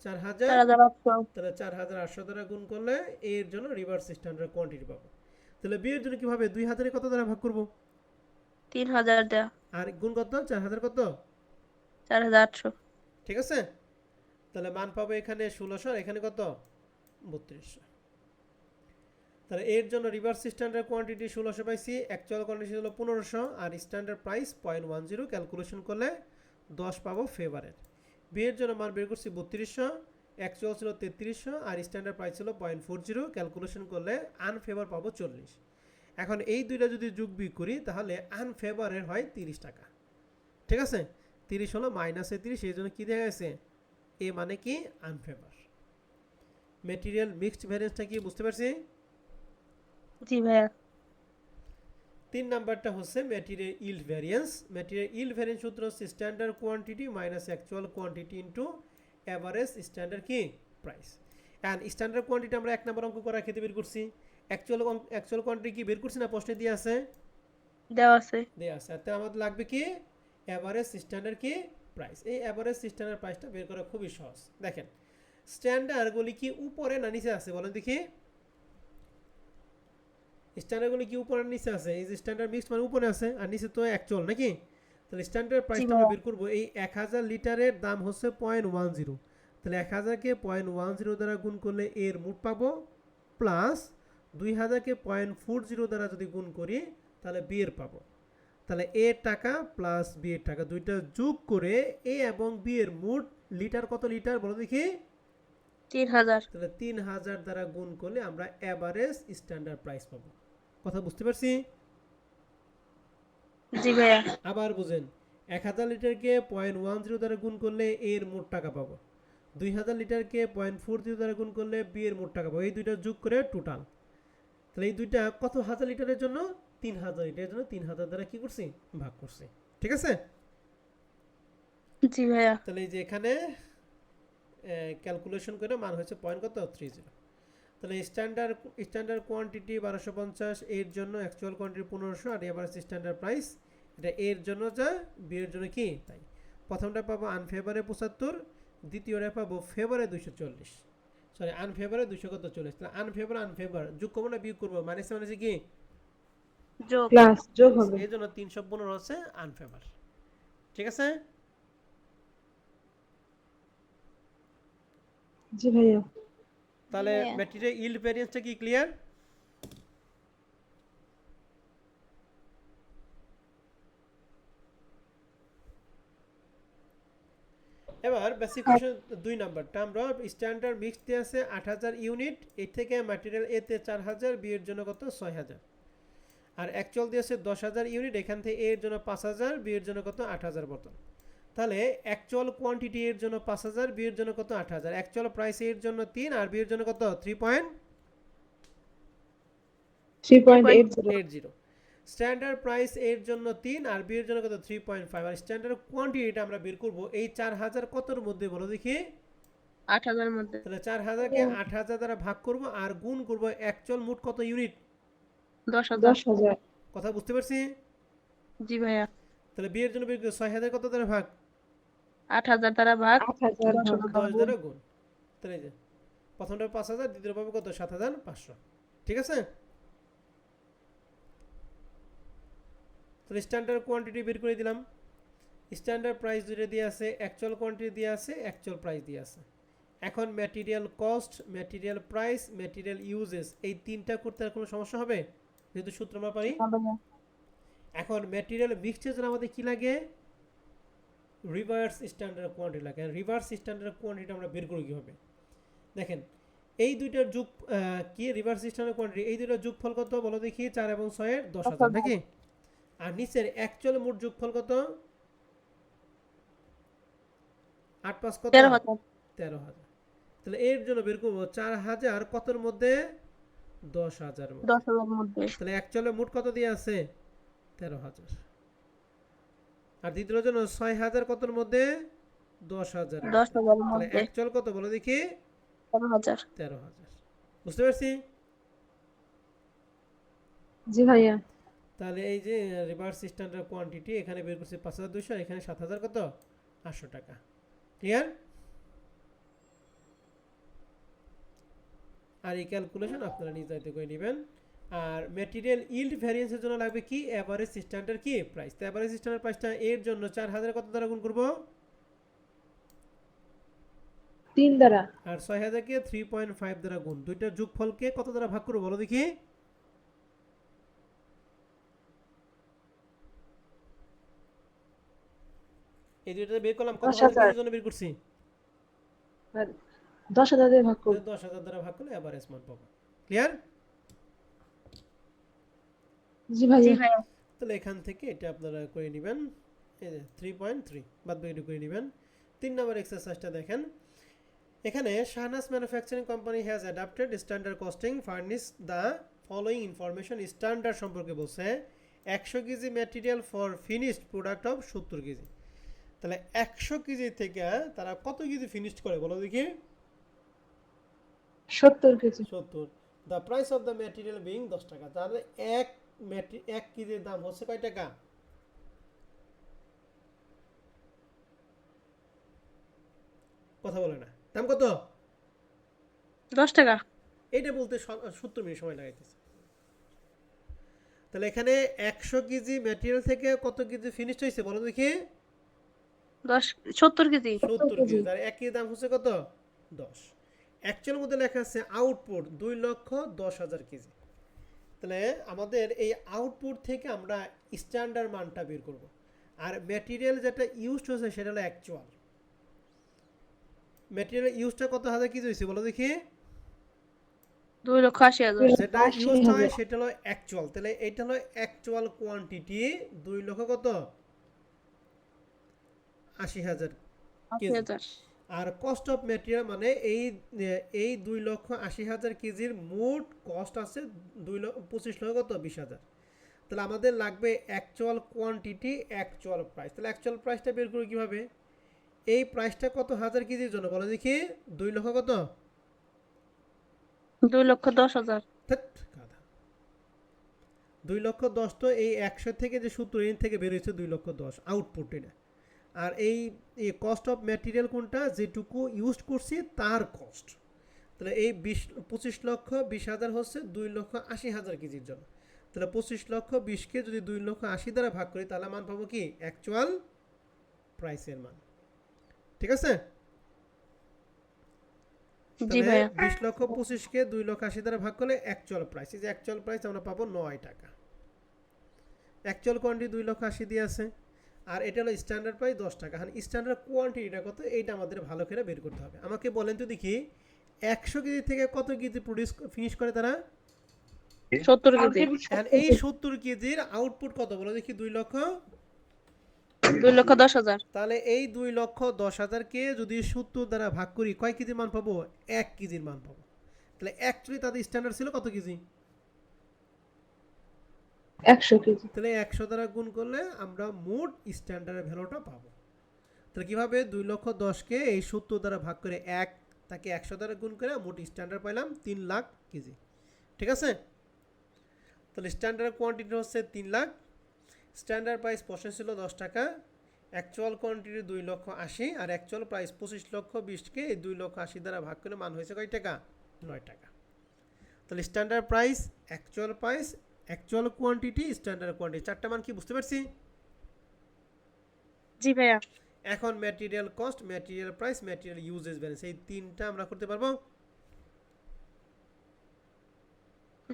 4000। 4800। তাহলে 4800 দ্বারা গুণ করলে এর জন্য রিভার্স স্ট্যান্ডার্ড কোয়ান্টিটি পাবো। তাহলে বি এর জন্য কিভাবে? 2000 কত দ্বারা ভাগ করব? 3000 দেয়া। আর গুণ কত? 4000 কত? 4800। ঠিক আছে? তাহলে মান পাবো এখানে 1600 আর এখানে কত? 3200। তাহলে এর জন্য রিভার্স স্ট্যান্ডার্ড কোয়ান্টিটি 1600 পাইছি, অ্যাকচুয়াল কোয়ান্টিটি হলো 1500 আর স্ট্যান্ডার্ড প্রাইস 0.10। ক্যালকুলেশন করলে 10 পাবো ফেভারের। বি এর জন্য মান বের করছি 3200, অ্যাকচুয়াল ছিল 3300 আর স্ট্যান্ডার্ড প্রাইস ছিল 0.40। ক্যালকুলেশন করলে আনফেভার পাবো 40। এখন এই দুইটা যদি যোগ বিয়োগ করি তাহলে আনফেভারের হয় 30 টাকা। ঠিক আছে? 30 হলো মাইনাসে 30, এই জন্য কি দেখা গেছে? এ মানে কি আনফেভার। ম্যাটেরিয়াল মিক্সড ভ্যারিয়েন্সটা কি বুঝতে পারছি? জি ভাইয়া। 3 নাম্বারটা হচ্ছে material yield variance. Material yield variance সূত্র হচ্ছে standard quantity minus actual quantity into average standard কি প্রাইস। এন্ড স্ট্যান্ডার্ড কোয়ান্টিটি আমরা 1 নাম্বার অঙ্ক করা ক্ষেত্রে বের করছি। অ্যাকচুয়াল কোয়ান্টিটি কি বের করছি না? প্রশ্নে দিয়ে আছে? দেওয়া আছে। দেওয়া আছে। তাতে আমাদের লাগবে কি এভারেজ স্ট্যান্ডার্ড কি প্রাইস। এই এভারেজ স্ট্যান্ডার্ড প্রাইসটা বের করা খুবই সহজ। দেখেন স্ট্যান্ডার্ডগুলি কি উপরে না নিচে আছে বলেন দেখি? স্ট্যান্ডার্ডগুলি কি উপরে না নিচে আছে? এই যে স্ট্যান্ডার্ড মিক্সড মানে উপরে আছে আর নিচে তো অ্যাকচুয়াল নাকি? তাহলে স্ট্যান্ডার্ড প্রাইসটা আমরা বের করব। এই 1000 লিটারের দাম হচ্ছে 0.10। তাহলে 1000কে 0.10 দ্বারা গুণ করলে এর মোট পাবো, প্লাস 2000কে 0.40 দ্বারা যদি গুণ করি তাহলে বি এর পাবো। তাহলে এ টাকা প্লাস বি এর টাকা দুইটা যোগ করে এ এবং বি এর মোট লিটার কত লিটার বলো দেখি? 3000। তাহলে 3000 দ্বারা গুণ করলে আমরা এভারেজ স্ট্যান্ডার্ড প্রাইস পাবো। কথা বুঝতে পারছি? জি ভাইয়া। আবার বুঝেন 1000 লিটারকে 0.10 দ্বারা গুণ করলে এর মোট টাকা পাবো, 2000 লিটারকে 0.40 দ্বারা গুণ করলে বি এর মোট টাকা পাবো। এই দুইটা যোগ করে টোটাল। তাহলে এই দুইটা কত হাজার লিটারের জন্য? 3000 লিটারের জন্য 3000 দ্বারা কি করছি? ভাগ করছি। ঠিক আছে? জি ভাইয়া। তাহলে এই যে এখানে ক্যালকুলেশন করে মান হয়েছে পয়েন্ট কত? 30। তাহলে স্ট্যান্ডার্ড কোয়ান্টিটি 1250, এর জন্য অ্যাকচুয়াল কোয়ান্টিটি 1500 আর এভারেজ স্ট্যান্ডার্ড প্রাইস এটা এর জন্য যা বি এর জন্য কি তাই। প্রথমটা পাবো আনফেভারে 75, দ্বিতীয়টা পাবো ফেভারে 240, সরি আনফেভারে 240। তাহলে আনফেভার যোগ করবো না বিয়োগ করবো? মাইনাস মাইনাসে কি যোগ। প্লাস যোগ হবে। এই জন্য 315 হচ্ছে আনফেভার। ঠিক আছে? জি ভাইয়া। তাহলে হ্যাঁ। ম্যাটেরিয়াল ইল্ড ভ্যারিয়েন্সটা কি ক্লিয়ার? এবার বেসিক কোশ্চেন 2 নাম্বারটা আমরা স্ট্যান্ডার্ড মিক্স দিয়ে আছে 8000 ইউনিট, এর থেকে ম্যাটেরিয়াল এ তে 4000, বি এর জন্য কত? 6000। আর অ্যাকচুয়াল দিয়েছে 10000 ইউনিট, এখান থেকে এর জন্য 5000, বি এর জন্য কত? 8000 বোতল। তাহলে অ্যাকচুয়াল কোয়ান্টিটি এর জন্য 5000, বি এর জন্য কত? 8000। অ্যাকচুয়াল প্রাইস এর জন্য 3 আর বি এর জন্য কত? 3.80। স্ট্যান্ডার্ড প্রাইস এর জন্য 3 আর বি এর জন্য কত? 3.5। আর স্ট্যান্ডার্ড কোয়ান্টিটিটা আমরা বের করব এই 4000 কতর মধ্যে বলো দেখি? 8000 মধ্যে। তাহলে 4000কে 8000 দ্বারা ভাগ করব আর গুণ করব অ্যাকচুয়াল মোট কত ইউনিট? 10000। 10000। কথা বুঝতে পারছি? জি ভাইয়া। তাহলে বি এর জন্য বের করব 6000 কত দ্বারা ভাগ? 8000 দ্বারা ভাগ। 8000 ভাগ 10 দ্বারা গুণ। তাহলে এই যে প্রথমটা 5000, দ্বিতীয়টা পাবো কত? 7500। ঠিক আছে? তাহলে স্ট্যান্ডার্ড কোয়ান্টিটি বের করে দিলাম। স্ট্যান্ডার্ড প্রাইস দুটো দিয়ে আছে, অ্যাকচুয়াল কোয়ান্টিটি দিয়ে আছে, অ্যাকচুয়াল প্রাইস দিয়ে আছে। এখন material cost, material price, material uses, এই তিনটা করতে আর কোনো সমস্যা হবে যেহেতু সূত্র আমরা পারি। এখন ম্যাটেরিয়াল মিক্সচার জন্য আমাদের কি লাগে? রিভার্স স্ট্যান্ডার্ড কোয়ান্টিটি লাগে। রিভার্স স্ট্যান্ডার্ড কোয়ান্টিটি আমরা বের করি কীভাবে? দেখেন এই দুইটার যোগ কি রিভার্স স্ট্যান্ডার্ড কোয়ান্টিটি, এই দুইটার যোগফল কত বলো দেখি? 4 এবং 6 এর 10,000 নাকি? আর নিচের অ্যাকচুয়াল মোট যোগফল কত? 8 5 কত? 13,000। তাহলে এর জন্য বের করবো 4,000 কতর মধ্যে? 10,000 মধ্যে। 10,000 মধ্যে। তাহলে অ্যাকচুয়ালি মোট কত দিয়ে আছে? 13,000। আর দ্বিতীয় জন্য 6,000 কতর মধ্যে? 10,000। 10,000 তাহলে মধ্যে অ্যাকচুয়াল কত বলো দেখি? 13,000। 13,000। বুঝতে পারছি? জি ভাইয়া। তাহলে এই যে রিভার্স স্ট্যান্ডার্ড কোয়ান্টিটি এখানে বের করছি 5,200, আর এখানে 7,000 কত? 800 টাকা। ক্লিয়ার? আর এই ক্যালকুলেশন আপনারা নিজ দায়িত্ব করে নেবেন। আর ম্যাটেরিয়াল ইল্ড ভ্যারিয়েন্সের জন্য লাগবে কি? এভারেজ স্ট্যান্ডার্ড কি প্রাইস। তো এভারেজ স্ট্যান্ডার্ড প্রাইসটা এর জন্য 4,000 কত দ্বারা গুণ করব? 3 দ্বারা। আর 6,000 কে 3.5 দ্বারা গুণ। দুইটার যোগফলকে কত দ্বারা ভাগ করব বলো দেখি? এই দুইটা বের করলাম, কত 10,000 হাজার জন্য বের করছি? 10,000 দিয়ে ভাগ করব। 10,000 দ্বারা ভাগ করলে এভারেজ মান পাবো। ক্লিয়ার? জি ভাইয়া। তাহলে এখান থেকে এটা আপনারা করে নেবেন, এই যে 3.3 বাদ বাকিটা করে নেবেন। 3 নম্বর এক্সারসাইজটা দেখেন। এখানে Shahnaz manufacturing company has adapted standard costing furnish the following information. Standard সম্পর্কে বলছে 100 kg material for finished product of 70 kg. তাহলে 100 কেজি থেকে তারা কত কেজি ফিনিশড করে বলো দেখি? 70 KG. 70। The price of the material being 10 টাকা। তাহলে এক কেজির দাম হচ্ছে কয় টাকা? কথা বলে না। দাম কত? 10 টাকা। এইটা বলতে 70 মিনিট সময় লাগাইতেছে। তাহলে এখানে 100 কেজি ম্যাটেরিয়াল থেকে কত কেজি ফিনিশড হয়েছে বলো দেখি? 70 কেজি। 70 কেজি। তার এক কেজি দাম হচ্ছে কত? 10। অ্যাকচুয়াল মধ্যে লেখা আছে আউটপুট 2,10,000 কেজি। তাহলে আমাদের এই আউটপুট থেকে আমরা স্ট্যান্ডার্ড মানটা বের করব। আর ম্যাটেরিয়াল যেটা ইউজড হয়েছে সেটা হলো অ্যাকচুয়াল। ম্যাটেরিয়াল ইউজটা কত হাজার কেজি হয়েছে বলো দেখি? 2,80,000। যেটা ইউজ হয় সেটা হলো অ্যাকচুয়াল। তাহলে এটা হলো অ্যাকচুয়াল কোয়ান্টিটি 2 লক্ষ কত? 80,000 কেজি। 80,000। আর কস্ট অফ ম্যাটেরিয়াল মানে এই 2,80,000 কেজির মোট কস্ট আছে 25 লক্ষ কত? 20,000। তাহলে আমাদের লাগবে অ্যাকচুয়াল কোয়ান্টিটি, অ্যাকচুয়াল প্রাইস। তাহলে অ্যাকচুয়াল প্রাইসটা বের করি কিভাবে? এই প্রাইসটা কত হাজার কেজির জন্য বলো দেখি? 2 লক্ষ কত? 2,10,000। 2,10,000 তো এই 100 থেকে যে 70 থেকে বের হয়েছে 2,10,000 আউটপুট এটা। আর এই কস্ট অফ ম্যাটেরিয়াল কোনটা? যেটুকু ইউজ করছি তার কস্ট। তাহলে এই 25 লক্ষ 20,000 হচ্ছে 2,80,000 কেজির জন্য। তাহলে 25 লক্ষ 20কে যদি 2,80,000 দ্বারা ভাগ করি তাহলে মান পাবো কি? অ্যাকচুয়াল প্রাইসের মান। ঠিক আছে? জি ভাইয়া। 20 লক্ষ 25কে 2,80,000 দ্বারা ভাগ করলে অ্যাকচুয়াল প্রাইস, এই যে অ্যাকচুয়াল প্রাইস আমরা পাবো 9 টাকা। অ্যাকচুয়াল কোয়ান্টিটি 2,80,000 দিয়ে আছে। আর এটা হলো স্ট্যান্ডার্ড প্রাইস 10 টাকা। হ্যাঁ, স্ট্যান্ডার্ড কোয়ান্টিটিটা কত এইটা আমাদের ভালো করে বের করতে হবে। আমাকে বলেন তো দেখি 100 কেজি থেকে কত কেজি ফিনিশ করে তারা? 70 কেজি। আর এই 70 কেজির আউটপুট কত বলো দেখি? 2,10,000। তাহলে এই 2,10,000 কে যদি 70 দ্বারা ভাগ করি কয় কেজির মান পাবো? 1 কেজির মান পাবো। তাহলে অ্যাকচুয়ালি তাদের স্ট্যান্ডার্ড ছিল কত কেজি? 100 কেজি। তাহলে 100 দ্বারা গুণ করলে আমরা মোট স্ট্যান্ডার্ডের ভ্যালুটা পাবো। তাহলে কিভাবে? 2,10,000কে এই 70 দ্বারা ভাগ করে তাকে 100 দ্বারা গুণ করে মোট স্ট্যান্ডার্ড পাইলাম 3 লাখ কেজি। ঠিক আছে? তাহলে স্ট্যান্ডার্ড কোয়ান্টিটি হচ্ছে 3 লাখ। স্ট্যান্ডার্ড প্রাইস প্রসেস ছিল 10 টাকা। অ্যাকচুয়াল কোয়ান্টিটি 2,80,000 আর অ্যাকচুয়াল প্রাইস 25 লক্ষ 20কে এই 2,80,000 দ্বারা ভাগ করে মান হয়েছে কয় টাকা? 9 টাকা। তাহলে standard price, actual price, actual quantity, standard quantity, চারটা মান কি বুঝতে পারছি? জি ভাইয়া। এখন material cost, material price, material uses variance, এই তিনটা আমরা করতে পারবো।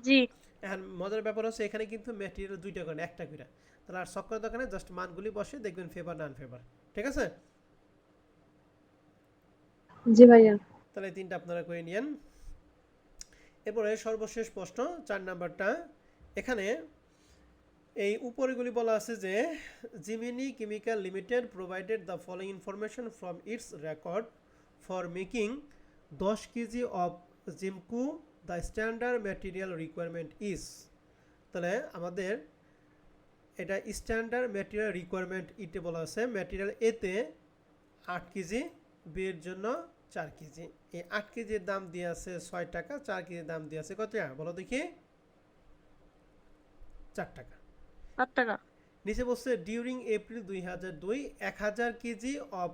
জি। এখন মজার ব্যাপার হচ্ছে এখানে কিন্তু ম্যাটেরিয়াল দুইটা করে একটা করে, তাহলে আর সব করার দরকার নেই, জাস্ট মানগুলি বসে দেখবেন ফেভার নন ফেভার। ঠিক আছে, জি ভাইয়া। তাহলে এই তিনটা আপনারা করে নিয়েন। এরপরে সর্বশেষ প্রশ্ন 4 নাম্বারটা। এখানে এই উপরেগুলি বলা আছে যে Gemini chemical limited provided the following information from its record for making 10 KG of জিমকু, the standard material requirement is. তাহলে আমাদের এটা স্ট্যান্ডার্ড ম্যাটেরিয়াল রিকোয়ারমেন্ট ইতে বলা আছে ম্যাটেরিয়াল এতে 8 কেজি, বিয়ের জন্য 4 কেজি। এই 8 কেজির দাম দিয়ে আছে 6 টাকা, 4 কেজির দাম দিয়ে আছে কত টাকা বলো দেখি? 4 টাকা। 8 টাকা। নিচে বলছে ডিউরিং এপ্রিল 2002 1000 কেজি অফ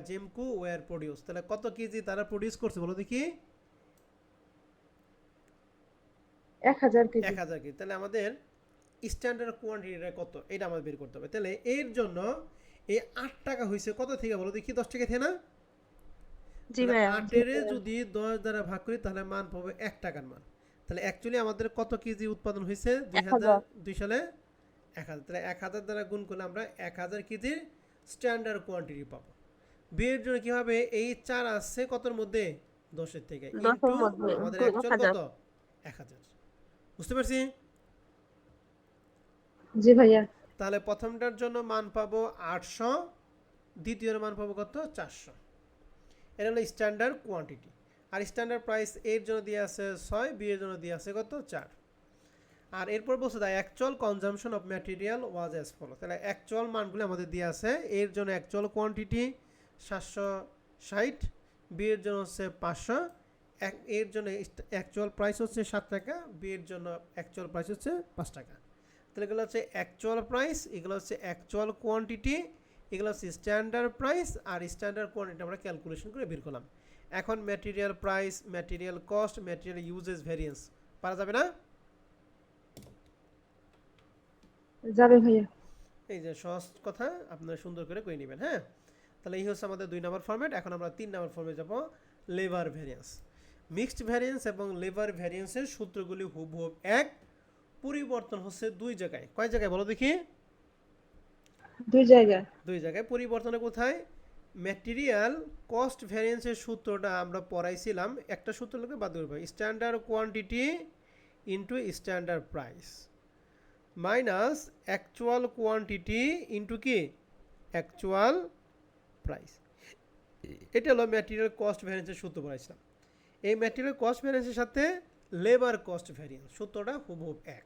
জিমকু ওয়ার প্রডিউস। তাহলে কত কেজি তারা প্রডিউস করছে বলো দেখি? 1000 কেজি। 1000 কেজি। তাহলে আমাদের স্ট্যান্ডার্ড কোয়ান্টিটিটা কত এটা আমাদের বের করতে হবে। তাহলে এর জন্য এই 8 টাকা হয়েছে কত থেকে বলো দেখি? 10 টাকা থেকে না? জি ভাইয়া। 8 এর যদি 10 দ্বারা ভাগ করি তাহলে মান পাবো 1 টাকার মান। তাহলে অ্যাকচুয়ালি আমাদের কত কেজি উৎপাদন হয়েছে 2002 সালে? 1000। তাহলে 1000 দ্বারা গুণ করলে আমরা 1000 কেজির স্ট্যান্ডার্ড কোয়ান্টিটি পাবো। বিয়ের জন্য কি হবে? এই 4 আসছে কতর মধ্যে? 10 এর থেকে, 10 ইনটু এর মধ্যে, আমাদের 1000 অ্যাকচুয়াল কত? 1000। বুঝতে পারছি? জি ভাইয়া। তাহলে প্রথমটার জন্য মান পাবো 800, দ্বিতীয়ের মান পাবো কত? 400। এটা হলো স্ট্যান্ডার্ড কোয়ান্টিটি। আর স্ট্যান্ডার্ড প্রাইস এর জন্য দিয়ে আছে 6, বি এর জন্য দিয়ে আছে কত? 4। আর এরপর বলছে the actual consumption of material was as follow. তাহলে অ্যাকচুয়াল মানগুলো আমাদের দিয়ে আছে। এর জন্য অ্যাকচুয়াল কোয়ান্টিটি 760, বি এর জন্য হচ্ছে 500, এর জন্য অ্যাকচুয়াল প্রাইস হচ্ছে 7 টাকা, বি এর জন্য অ্যাকচুয়াল প্রাইস হচ্ছে 5 টাকা। তাহলে এগুলো হচ্ছে অ্যাকচুয়াল প্রাইস, এগুলো হচ্ছে অ্যাকচুয়াল কোয়ান্টিটি, এগুলো হচ্ছে স্ট্যান্ডার্ড প্রাইস। আর স্ট্যান্ডার্ড কোয়ান্টিটি আমরা ক্যালকুলেশন করে বের করলাম। এখন material price, material cost, material uses variance পারা যাবে না? যাবে ভাইয়া। এই যে সহজ কথা আপনারা সুন্দর করে করে নেবেন। হ্যাঁ, তাহলে এই হচ্ছে আমাদের 2 নম্বর ফরম্যাট। এখন আমরা 3 নম্বর ফরম্যাটে যাব, লেবার ভ্যারিয়েন্স। মিক্সড ভ্যারিয়েন্স এবং লেবার ভ্যারিয়েন্সের সূত্রগুলি হুবহু এক, পরিবর্তন হচ্ছে 2 জায়গায়। কয় জায়গায় বলো দেখি? 2 জায়গায়। 2 জায়গায়। পরিবর্তনে কোথায়? ম্যাটেরিয়াল কস্ট ভ্যারিয়েন্সের সূত্রটা আমরা পড়াইছিলাম, একটা সূত্র লোকে বাদ করবো, standard quantity into standard price minus actual quantity into কি? Actual price. এটা হলো ম্যাটেরিয়াল কস্ট ভ্যারিয়েন্সের সূত্র পড়াইছিলাম। এই ম্যাটেরিয়াল কস্ট ভ্যারিয়েন্সের সাথে লেবার কস্ট ভ্যারিয়েন্স সূত্রটা হুবহু এক।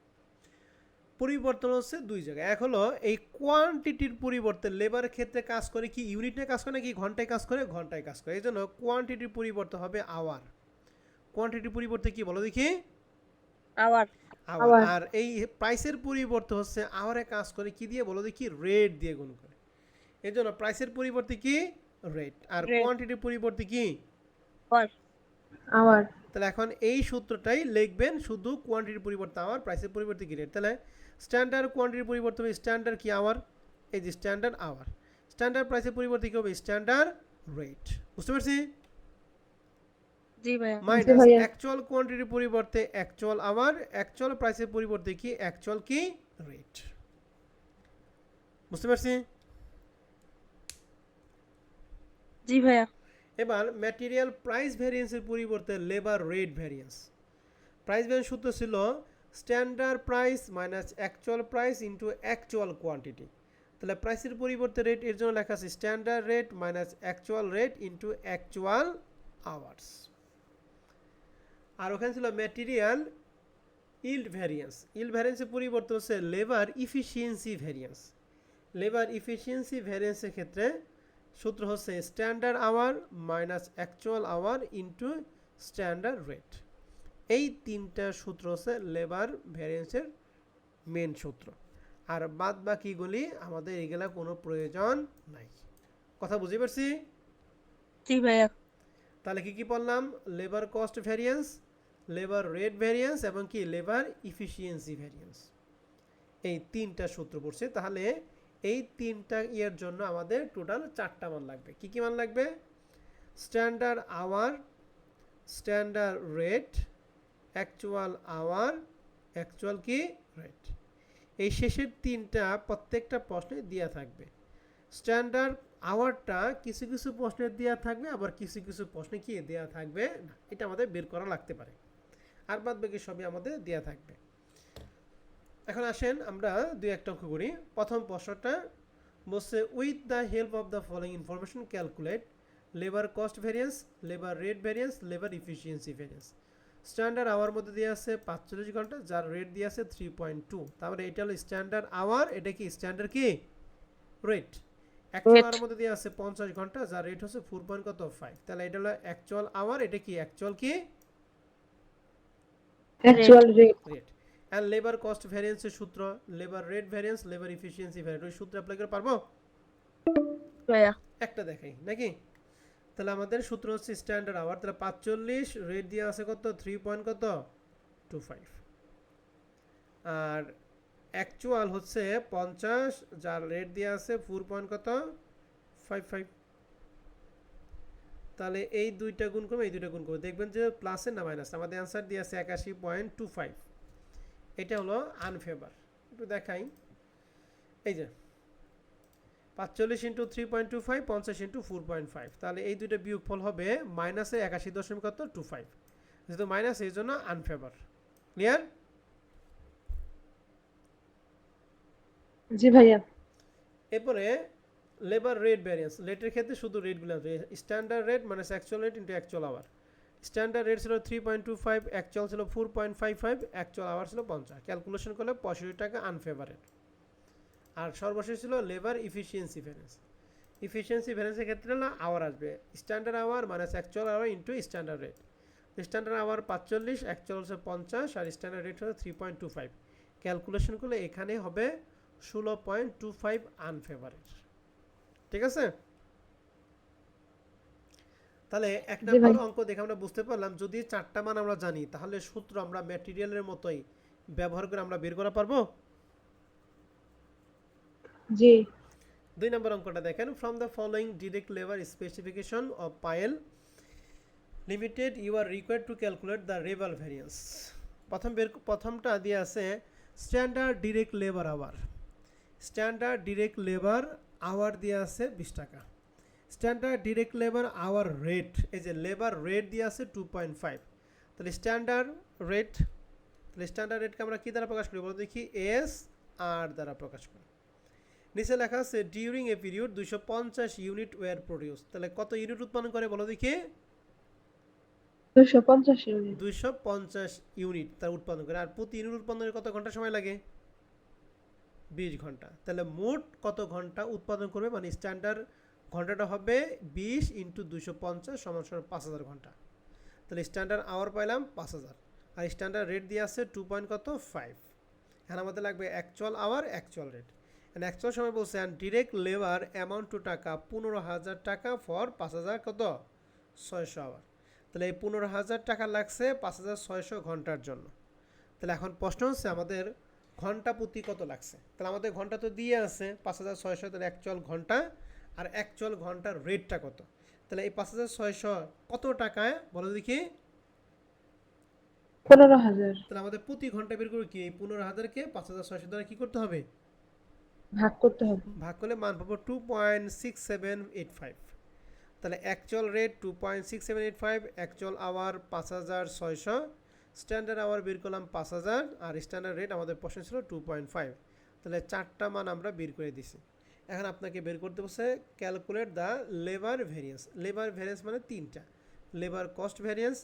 পরিবর্তন হচ্ছে 2 জায়গায়। এক হলো এই কোয়ান্টিটির পরিবর্তে লেবারের ক্ষেত্রে কাজ করে কি ইউনিটে কাজ করে নাকি ঘন্টায় কাজ করে? ঘন্টায় কাজ করে। এই জন্য কোয়ান্টিটির পরিবর্তে হবে আওয়ার। কোয়ান্টিটির পরিবর্তে কি বলো দেখি? আওয়ার। আওয়ার। আর এই প্রাইসের পরিবর্তে হচ্ছে আওয়ারে কাজ করে কি দিয়ে বলো দেখি? রেট দিয়ে গুণ করে। এই জন্য প্রাইসের পরিবর্তে কি? রেট। আর কোয়ান্টিটির পরিবর্তে কি? আওয়ার। তাহলে এখন এই সূত্রটাই লিখবেন, শুধু কোয়ান্টিটির পরিবর্তে আওয়ার, প্রাইসের পরিবর্তে কি? রেট। তাহলে স্ট্যান্ডার্ড কোয়ান্টিটির পরিবর্তে হবে স্ট্যান্ডার্ড কি? আওয়ার। এই যে স্ট্যান্ডার্ড আওয়ার। স্ট্যান্ডার্ড প্রাইসের পরিবর্তে কি হবে? Standard rate. বুঝতে পারছি? জি ভাইয়া। মাইনাস অ্যাকচুয়াল কোয়ান্টিটির পরিবর্তে অ্যাকচুয়াল আওয়ার, অ্যাকচুয়াল প্রাইসের পরিবর্তে কি? অ্যাকচুয়াল কি? রেট। বুঝতে পারছি? জি ভাইয়া। এবার ম্যাটেরিয়াল প্রাইস ভ্যারিয়েন্সের পরিবর্তে labour rate variance. Price variance সূত্র ছিল standard price minus actual price into actual quantity. তাহলে প্রাইসের পরিবর্তে রেট, এর জন্য লেখা আছে standard rate minus actual rate into actual hours. আর ওখানে ছিল ম্যাটেরিয়াল ইল্ড ভ্যারিয়েন্স। ইল্ড ভ্যারিয়েন্সের পরিবর্তে হচ্ছে labour efficiency variance. Labour efficiency ভ্যারিয়েন্সের ক্ষেত্রে সূত্র হচ্ছে standard hour minus actual hour into standard rate. এই 3টা সূত্র হচ্ছে লেবার ভ্যারিয়েন্সের মেন সূত্র। আর বাদ বাকিগুলি আমাদের এগুলা কোনো প্রয়োজন নাই। কথা বুঝতে পারছি? জি ভাইয়া। তাহলে কি কি পড়লাম? Labour cost variance, labour rate variance এবং কি লেবার ইফিসিয়েন্সি ভ্যারিয়েন্স। এই 3টা সূত্র পড়ছে। তাহলে এই তিনটা ইয়ের জন্য আমাদের টোটাল 4টা মান লাগবে। কি কি মান লাগবে? Standard hour, standard rate, actual hour, actual কি রেট। এই শেষের তিনটা প্রত্যেকটা প্রশ্নে দেওয়া থাকবে। স্ট্যান্ডার্ড আওয়ারটা কিছু কিছু প্রশ্নে দেওয়া থাকবে, আবার কিছু কিছু প্রশ্নে কি দেওয়া থাকবে না, এটা আমাদের বের করা লাগতে পারে। আর বাদ বাকি সবই আমাদের দেওয়া থাকবে। এখন আসেন আমরা দুই একটা অঙ্ক করি। প্রথম প্রশ্নটা বলছে with the help of the following information calculate labour cost variance, labour rate variance, labour efficiency variance. Standard hour মধ্যে দিয়ে আছে 45 ঘন্টা, যার রেট দিয়ে আছে 3.2। তারপরে এটা হলো স্ট্যান্ডার্ড আওয়ার, এটা কি স্ট্যান্ডার্ড কি রেট। অ্যাকচুয়াল আওয়ার মধ্যে দিয়ে আছে 50 ঘন্টা, যার রেট হচ্ছে 4.5। তাহলে এটা হলো অ্যাকচুয়াল আওয়ার, এটা কি অ্যাকচুয়াল কি actual rate. Rate. And labour cost ভ্যারিয়েন্সের সূত্র labour rate variance, labour efficiency variance, ওই সূত্র অ্যাপ্লাই করে পারবো? ভাইয়া একটা দেখাই নাকি। তাহলে আমাদের সূত্র হচ্ছে স্ট্যান্ডার্ড আওয়ার, তাহলে 45 রেট দিয়ে আছে কত 3.25, আর অ্যাকচুয়াল হচ্ছে 50, যার রেট দিয়ে আছে 4.55। তাহলে এই দুইটা গুণ করবো, এই দুইটা গুণ করবো, দেখবেন যে প্লাসের না মাইনাস। আমাদের অ্যান্সার দিয়ে আছে 81.25। এটা হলো আনফেভার। একটু দেখাই, এই যে 45 ইন্টু 3.25, 50 ইন্টু 4.5। তাহলে এই দুইটা বিয়োগফল হবে মাইনাসে 81.25। যেহেতু মাইনাস এই জন্য আনফেভার। ক্লিয়ার? জি ভাইয়া। এরপরে লেবার রেট ভ্যারিয়েন্স, রেটের ক্ষেত্রে শুধু রেটগুলো আছে। স্ট্যান্ডার্ড রেট মানে actual rate into actual hour. Standard rate ছিল 3.25, অ্যাকচুয়াল ছিল 4.55, অ্যাকচুয়াল আওয়ার ছিল 50। ক্যালকুলেশন করলে 65 টাকা আনফেভারেট। আর সর্বশেষ ছিল লেবার ইফিসিয়েন্সি ভ্যারিয়েন্স। ইফিসিয়েন্সি ভ্যারিয়েন্সের ক্ষেত্রে হলো আওয়ার আসবে, স্ট্যান্ডার্ড আওয়ার মানে actual hour into standard rate. Standard hour 45, actual হচ্ছে 50, আর স্ট্যান্ডার্ড রেট হচ্ছে 3.25। ক্যালকুলেশন করলে এখানে হবে 16.25 আনফেভারেট। ঠিক আছে? তাহলে এক নম্বর অঙ্ক দেখে আমরা বুঝতে পারলাম যদি 4টা মান আমরা জানি, তাহলে সূত্র আমরা ম্যাটেরিয়ালের মতোই ব্যবহার করে আমরা বের করা পারবো। জি। 2 নম্বর অঙ্কটা দেখেন, from the following direct labour specification of Payel limited you are required to calculate the revel variance. প্রথমটা দিয়ে আছে standard direct labour hour. Standard direct labour hour দিয়ে আছে 20 টাকা। Standard direct labour hour rate, এই যে লেবার রেট দিয়ে আছে 2.5। তাহলে স্ট্যান্ডার্ড রেট, তাহলে স্ট্যান্ডার্ড রেটকে আমরা কী দ্বারা প্রকাশ করি বলো দেখি? এস আর দ্বারা প্রকাশ করি। নিচে লেখা আছে during a period 250 unit were produce. তাহলে কত ইউনিট উৎপাদন করে বলো দেখি? 250 ইউনিট। 250 ইউনিট তার উৎপাদন করে। আর প্রতি ইউনিট উৎপাদনের কত ঘন্টা সময় লাগে? 20 ঘন্টা। তাহলে মোট কত ঘন্টা উৎপাদন করবে, মানে স্ট্যান্ডার্ড ঘন্টাটা হবে 20 ইন্টু 250 সমান 5000 ঘন্টা। তাহলে স্ট্যান্ডার্ড আওয়ার পাইলাম 5000, আর স্ট্যান্ডার্ড রেট দিয়ে আছে 2.5। এখানে আমাদের লাগবে actual hour, actual rate. And actual সময় বলছে and direct labour amount to taka 15000 টাকা ফর 5000 কত 600 আওয়ার। তাহলে এই 15000 টাকা লাগছে 5600 ঘন্টার জন্য। তাহলে এখন প্রশ্ন হচ্ছে আমাদের ঘন্টা প্রতি কত লাগছে। তাহলে আমাদের ঘন্টা তো দিয়ে আছে 5600, তাহলে অ্যাকচুয়াল ঘন্টা আর অ্যাকচুয়াল ঘন্টার রেটটা কত। তাহলে এই 5600 কত টাকায় বলো দেখি? 15000। তাহলে আমাদের প্রতি ঘন্টা বের করে কি এই 15000কে 5600 দ্বারা কি করতে হবে? ভাগ করতে হবে। ভাগ করলে মান পাবো 2.6785। তাহলে actual rate 2.6785, actual hour 5600, standard hour বের করলাম 5000, আর স্ট্যান্ডার্ড রেট আমাদের প্রশ্ন ছিল 2.5। তাহলে 4টা মান আমরা বের করে দিছি। এখন আপনাকে বের করতে বলছে calculate the labour variance. Labour variance মানে 3টা, labour cost variance,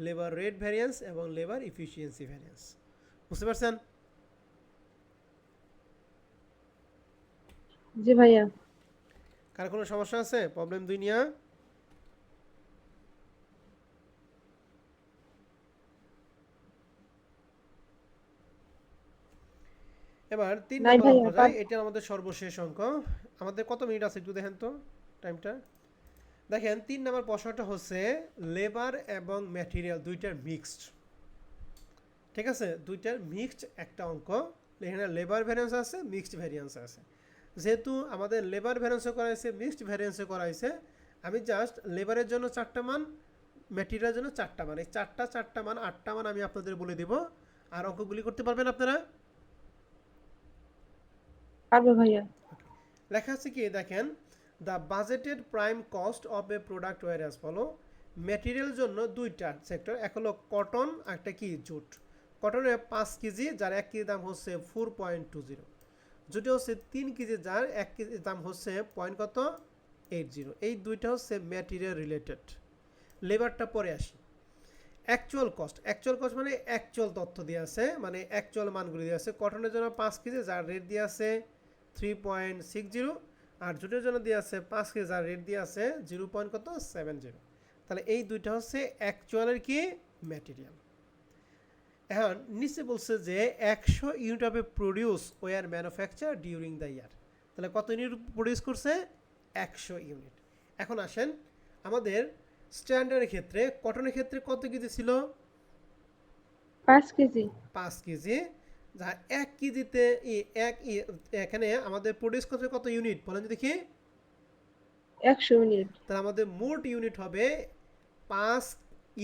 labour rate variance এবং লেবার ইফিসিয়েন্সি ভ্যারিয়েন্স। বুঝতে পারছেন? জি ভাইয়া। কার কোনো সমস্যা আছে? প্রবলেম 2 নিয়ে? এবার 3 নম্বর অঙ্ক যাই, এটা আমাদের সর্বশেষ অঙ্ক। আমাদের কত মিনিট আছে একটু দেখেন তো টাইমটা। দেখেন 3 নম্বর প্রশ্নটা হচ্ছে লেবার এবং ম্যাটেরিয়াল দুইটার মিক্সড। ঠিক আছে, দুইটার মিক্সড একটা অঙ্ক। এখানে লেবার ভ্যারিয়েন্স আছে, মিক্সড ভ্যারিয়েন্স আছে। যেহেতু আমাদের লেবার ভ্যারিয়েন্সও করা হয়েছে, মিক্সড ভ্যারিয়েন্সও করা হয়েছে, আমি জাস্ট লেবারের জন্য 4টা মান, ম্যাটেরিয়ালের জন্য 4টা মান, এই 4টা মান 8টা মান আমি আপনাদের বলে দেব। আর অঙ্কগুলি করতে পারবেন আপনারা? পারবো ভাইয়া। লেখা আছে কি দেখেন, the budgeted prime cost of a product were as follow. Material জন্য দুইটা সেক্টর, এক হলো কটন, একটা কি জুট। কটনের 5 কেজি, যার 1 কেজি দাম হচ্ছে 4.20, জুটে হচ্ছে 3 কেজি, যার 1 কেজি দাম হচ্ছে পয়েন্ট কত 80। এই দুইটা হচ্ছে ম্যাটেরিয়াল রিলেটেড। লেবারটা পরে আসি। অ্যাকচুয়াল কস্ট মানে অ্যাকচুয়াল তথ্য দিয়ে আছে, মানে অ্যাকচুয়াল মানগুলি দিয়ে আছে। কটনের জন্য 5 কেজি, যার রেট দিয়ে আছে 3.60, আর জুটের জন্য দিয়ে আছে 5 কেজি, যার রেট দিয়ে আছে 0.70। তাহলে এই দুইটা হচ্ছে অ্যাকচুয়ালের কি ম্যাটেরিয়াল। এখন নিচে বলছে যে 100 unit of a produce were manufacture during the year. তাহলে কত ইউনিট প্রডিউস করছে? 100 ইউনিট। এখন আসেন আমাদের স্ট্যান্ডার্ডের ক্ষেত্রে, কটনের ক্ষেত্রে কত কেজি ছিল? 5 কেজি। 5 কেজি, যা 1 কেজিতে এখানে আমাদের প্রডিউস করছে কত ইউনিট বলেন তো দেখি? 100 ইউনিট। তাহলে আমাদের মোট ইউনিট হবে 5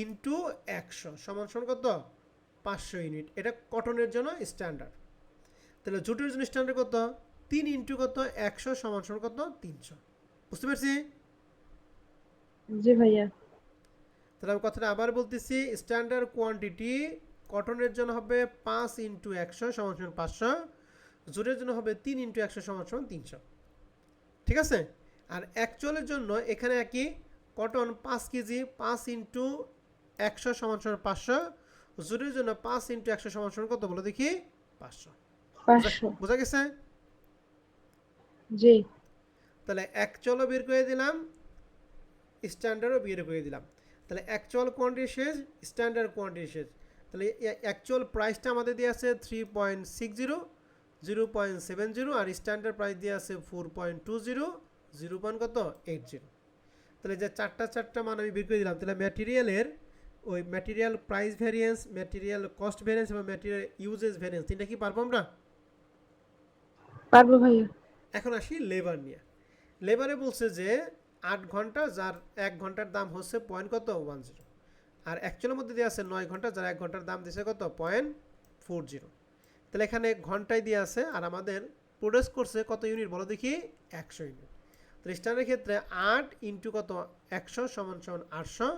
ইন্টু 100 সমান সমান কত? 500 ইউনিট। এটা কটনের জন্য স্ট্যান্ডার্ড। তাহলে জুটের জন্য স্ট্যান্ডার্ড কত? 3 ইন্টু কত 100 সমান সমান কত? 300। বুঝতে পারছি? জি ভাইয়া। তাহলে আমি কথাটা আবার বলতেছি, স্ট্যান্ডার্ড কোয়ান্টিটি কটনের জন্য হবে 5 ইন্টু 100 সমান সমান 500, জুটের জন্য হবে 3 ইন্টু 100 সমান সমান 300। ঠিক আছে? আর অ্যাকচুয়ালের জন্য এখানে একই, কটন 5 কেজি, 5 ইন্টু 100 সমান সমান 500, জুটের জন্য 5 ইন্টু 100 সমান সমান কত বলো দেখি? 500। 500। বোঝা গেছে? জি। তাহলে অ্যাকচুয়ালও বের করে দিলাম, স্ট্যান্ডার্ডও বের করে দিলাম। তাহলে অ্যাকচুয়াল কোয়ান্টিটি শেষ, স্ট্যান্ডার্ড কোয়ান্টিটি শেষ। তাহলে অ্যাকচুয়াল প্রাইসটা আমাদের দিয়ে আছে 3.60, 0.70, আর স্ট্যান্ডার্ড প্রাইস দিয়ে আছে 4.20, 0.80। তাহলে যে 4টা মান আমি বের করে দিলাম, তাহলে ম্যাটেরিয়ালের ওই material price variance, material cost variance এবং ম্যাটেরিয়াল ইউজেস ভ্যারিয়েন্স, তিনটা কি পারবো আমরা? পারবো ভাইয়া। এখন আসি লেবার নিয়ে। লেবারে বলছে যে 8 ঘন্টা, যার 1 ঘন্টার দাম হচ্ছে পয়েন্ট কত 10, আর অ্যাকচুয়ালের মধ্যে দিয়ে আছে 9 ঘন্টা, যার 1 ঘন্টার দাম দিয়েছে কত 0.40। তাহলে এখানে ঘন্টায় দিয়ে আছে, আর আমাদের প্রডিউস করছে কত ইউনিট বলো দেখি? 100 ইউনিট। তাহলে স্ট্যান্ডার্ডের ক্ষেত্রে 8 ইন্টু কত 100 সমান সমান 800,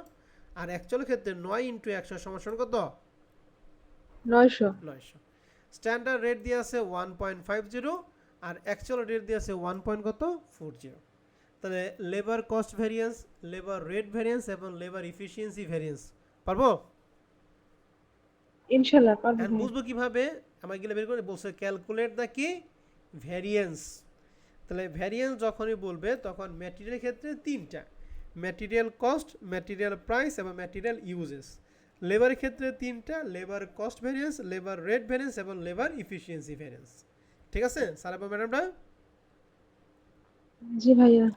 আর অ্যাকচুয়ালের ক্ষেত্রে 9 ইন্টু 100 সমান সমান কত? 900। 900। স্ট্যান্ডার্ড রেট দিয়ে আছে 1.50, আর অ্যাকচুয়াল রেট দিয়ে আছে 1.40। তাহলে labour cost variance, labour rate variance এবং লেবার ইফিসিয়েন্সি ভ্যারিয়েন্স পারবো? ইনশাআল্লাহ পারবো এখন ভাইয়া। বুঝবো কিভাবে? আমার গেলে বের করে বলছে ক্যালকুলেট দ্য কি ভ্যারিয়েন্স। তাহলে ভ্যারিয়েন্স যখনই বলবে তখন ম্যাটেরিয়াল ক্ষেত্রে 3টা, ম্যাটেরিয়াল কস্ট, ম্যাটেরিয়াল প্রাইস এবং ম্যাটেরিয়াল ইউজেস। লেবারের ক্ষেত্রে 3টা, labour cost variance, labour rate variance এবং লেবার ইফিসিয়েন্সি ভ্যারিয়েন্স। ঠিক আছে স্যার এবং ম্যাডামরা? জি ভাইয়া।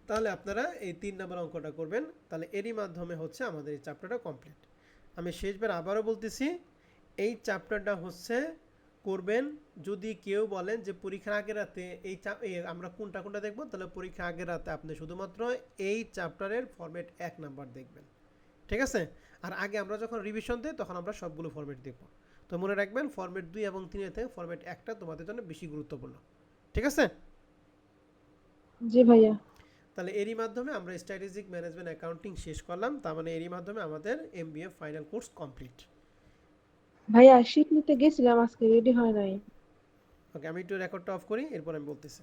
তাহলে আপনারা এই 3 নম্বর অঙ্কটা করবেন। তাহলে এরই মাধ্যমে হচ্ছে আমাদের এই চ্যাপ্টারটা কমপ্লিট। আমি শেষবার আবারও বলতেছি, এই চ্যাপ্টারটা হচ্ছে করবেন যদি কেউ বলেন যে পরীক্ষার আগের রাতে আমরা কোনটা দেখব, তাহলে পরীক্ষার আগের রাতে আপনি শুধুমাত্র এই চ্যাপ্টারের ফরম্যাট 1 নাম্বার দেখবেন। ঠিক আছে? আর আগে আমরা যখন রিভিশন দিই তখন আমরা সবগুলো ফরম্যাট দেখব। তো মনে রাখবেন ফরম্যাট 2 এবং 3 থেকে ফরম্যাট 1টা তোমাদের জন্য বেশি গুরুত্বপূর্ণ। ঠিক আছে? জি ভাইয়া। তাহলে এরই মাধ্যমে আমরা স্ট্র্যাটেজিক ম্যানেজমেন্ট অ্যাকাউন্টিং শেষ করলাম। তার মানে এরই মাধ্যমে আমাদের এমবিএ ফাইনাল কোর্স কমপ্লিট। ভাইয়া শীত নিতে গেছিলাম, আজকে রেডি হয় নাই। ওকে, আমি একটু রেকর্ডটা অফ করি, এরপর আমি বলতেছি।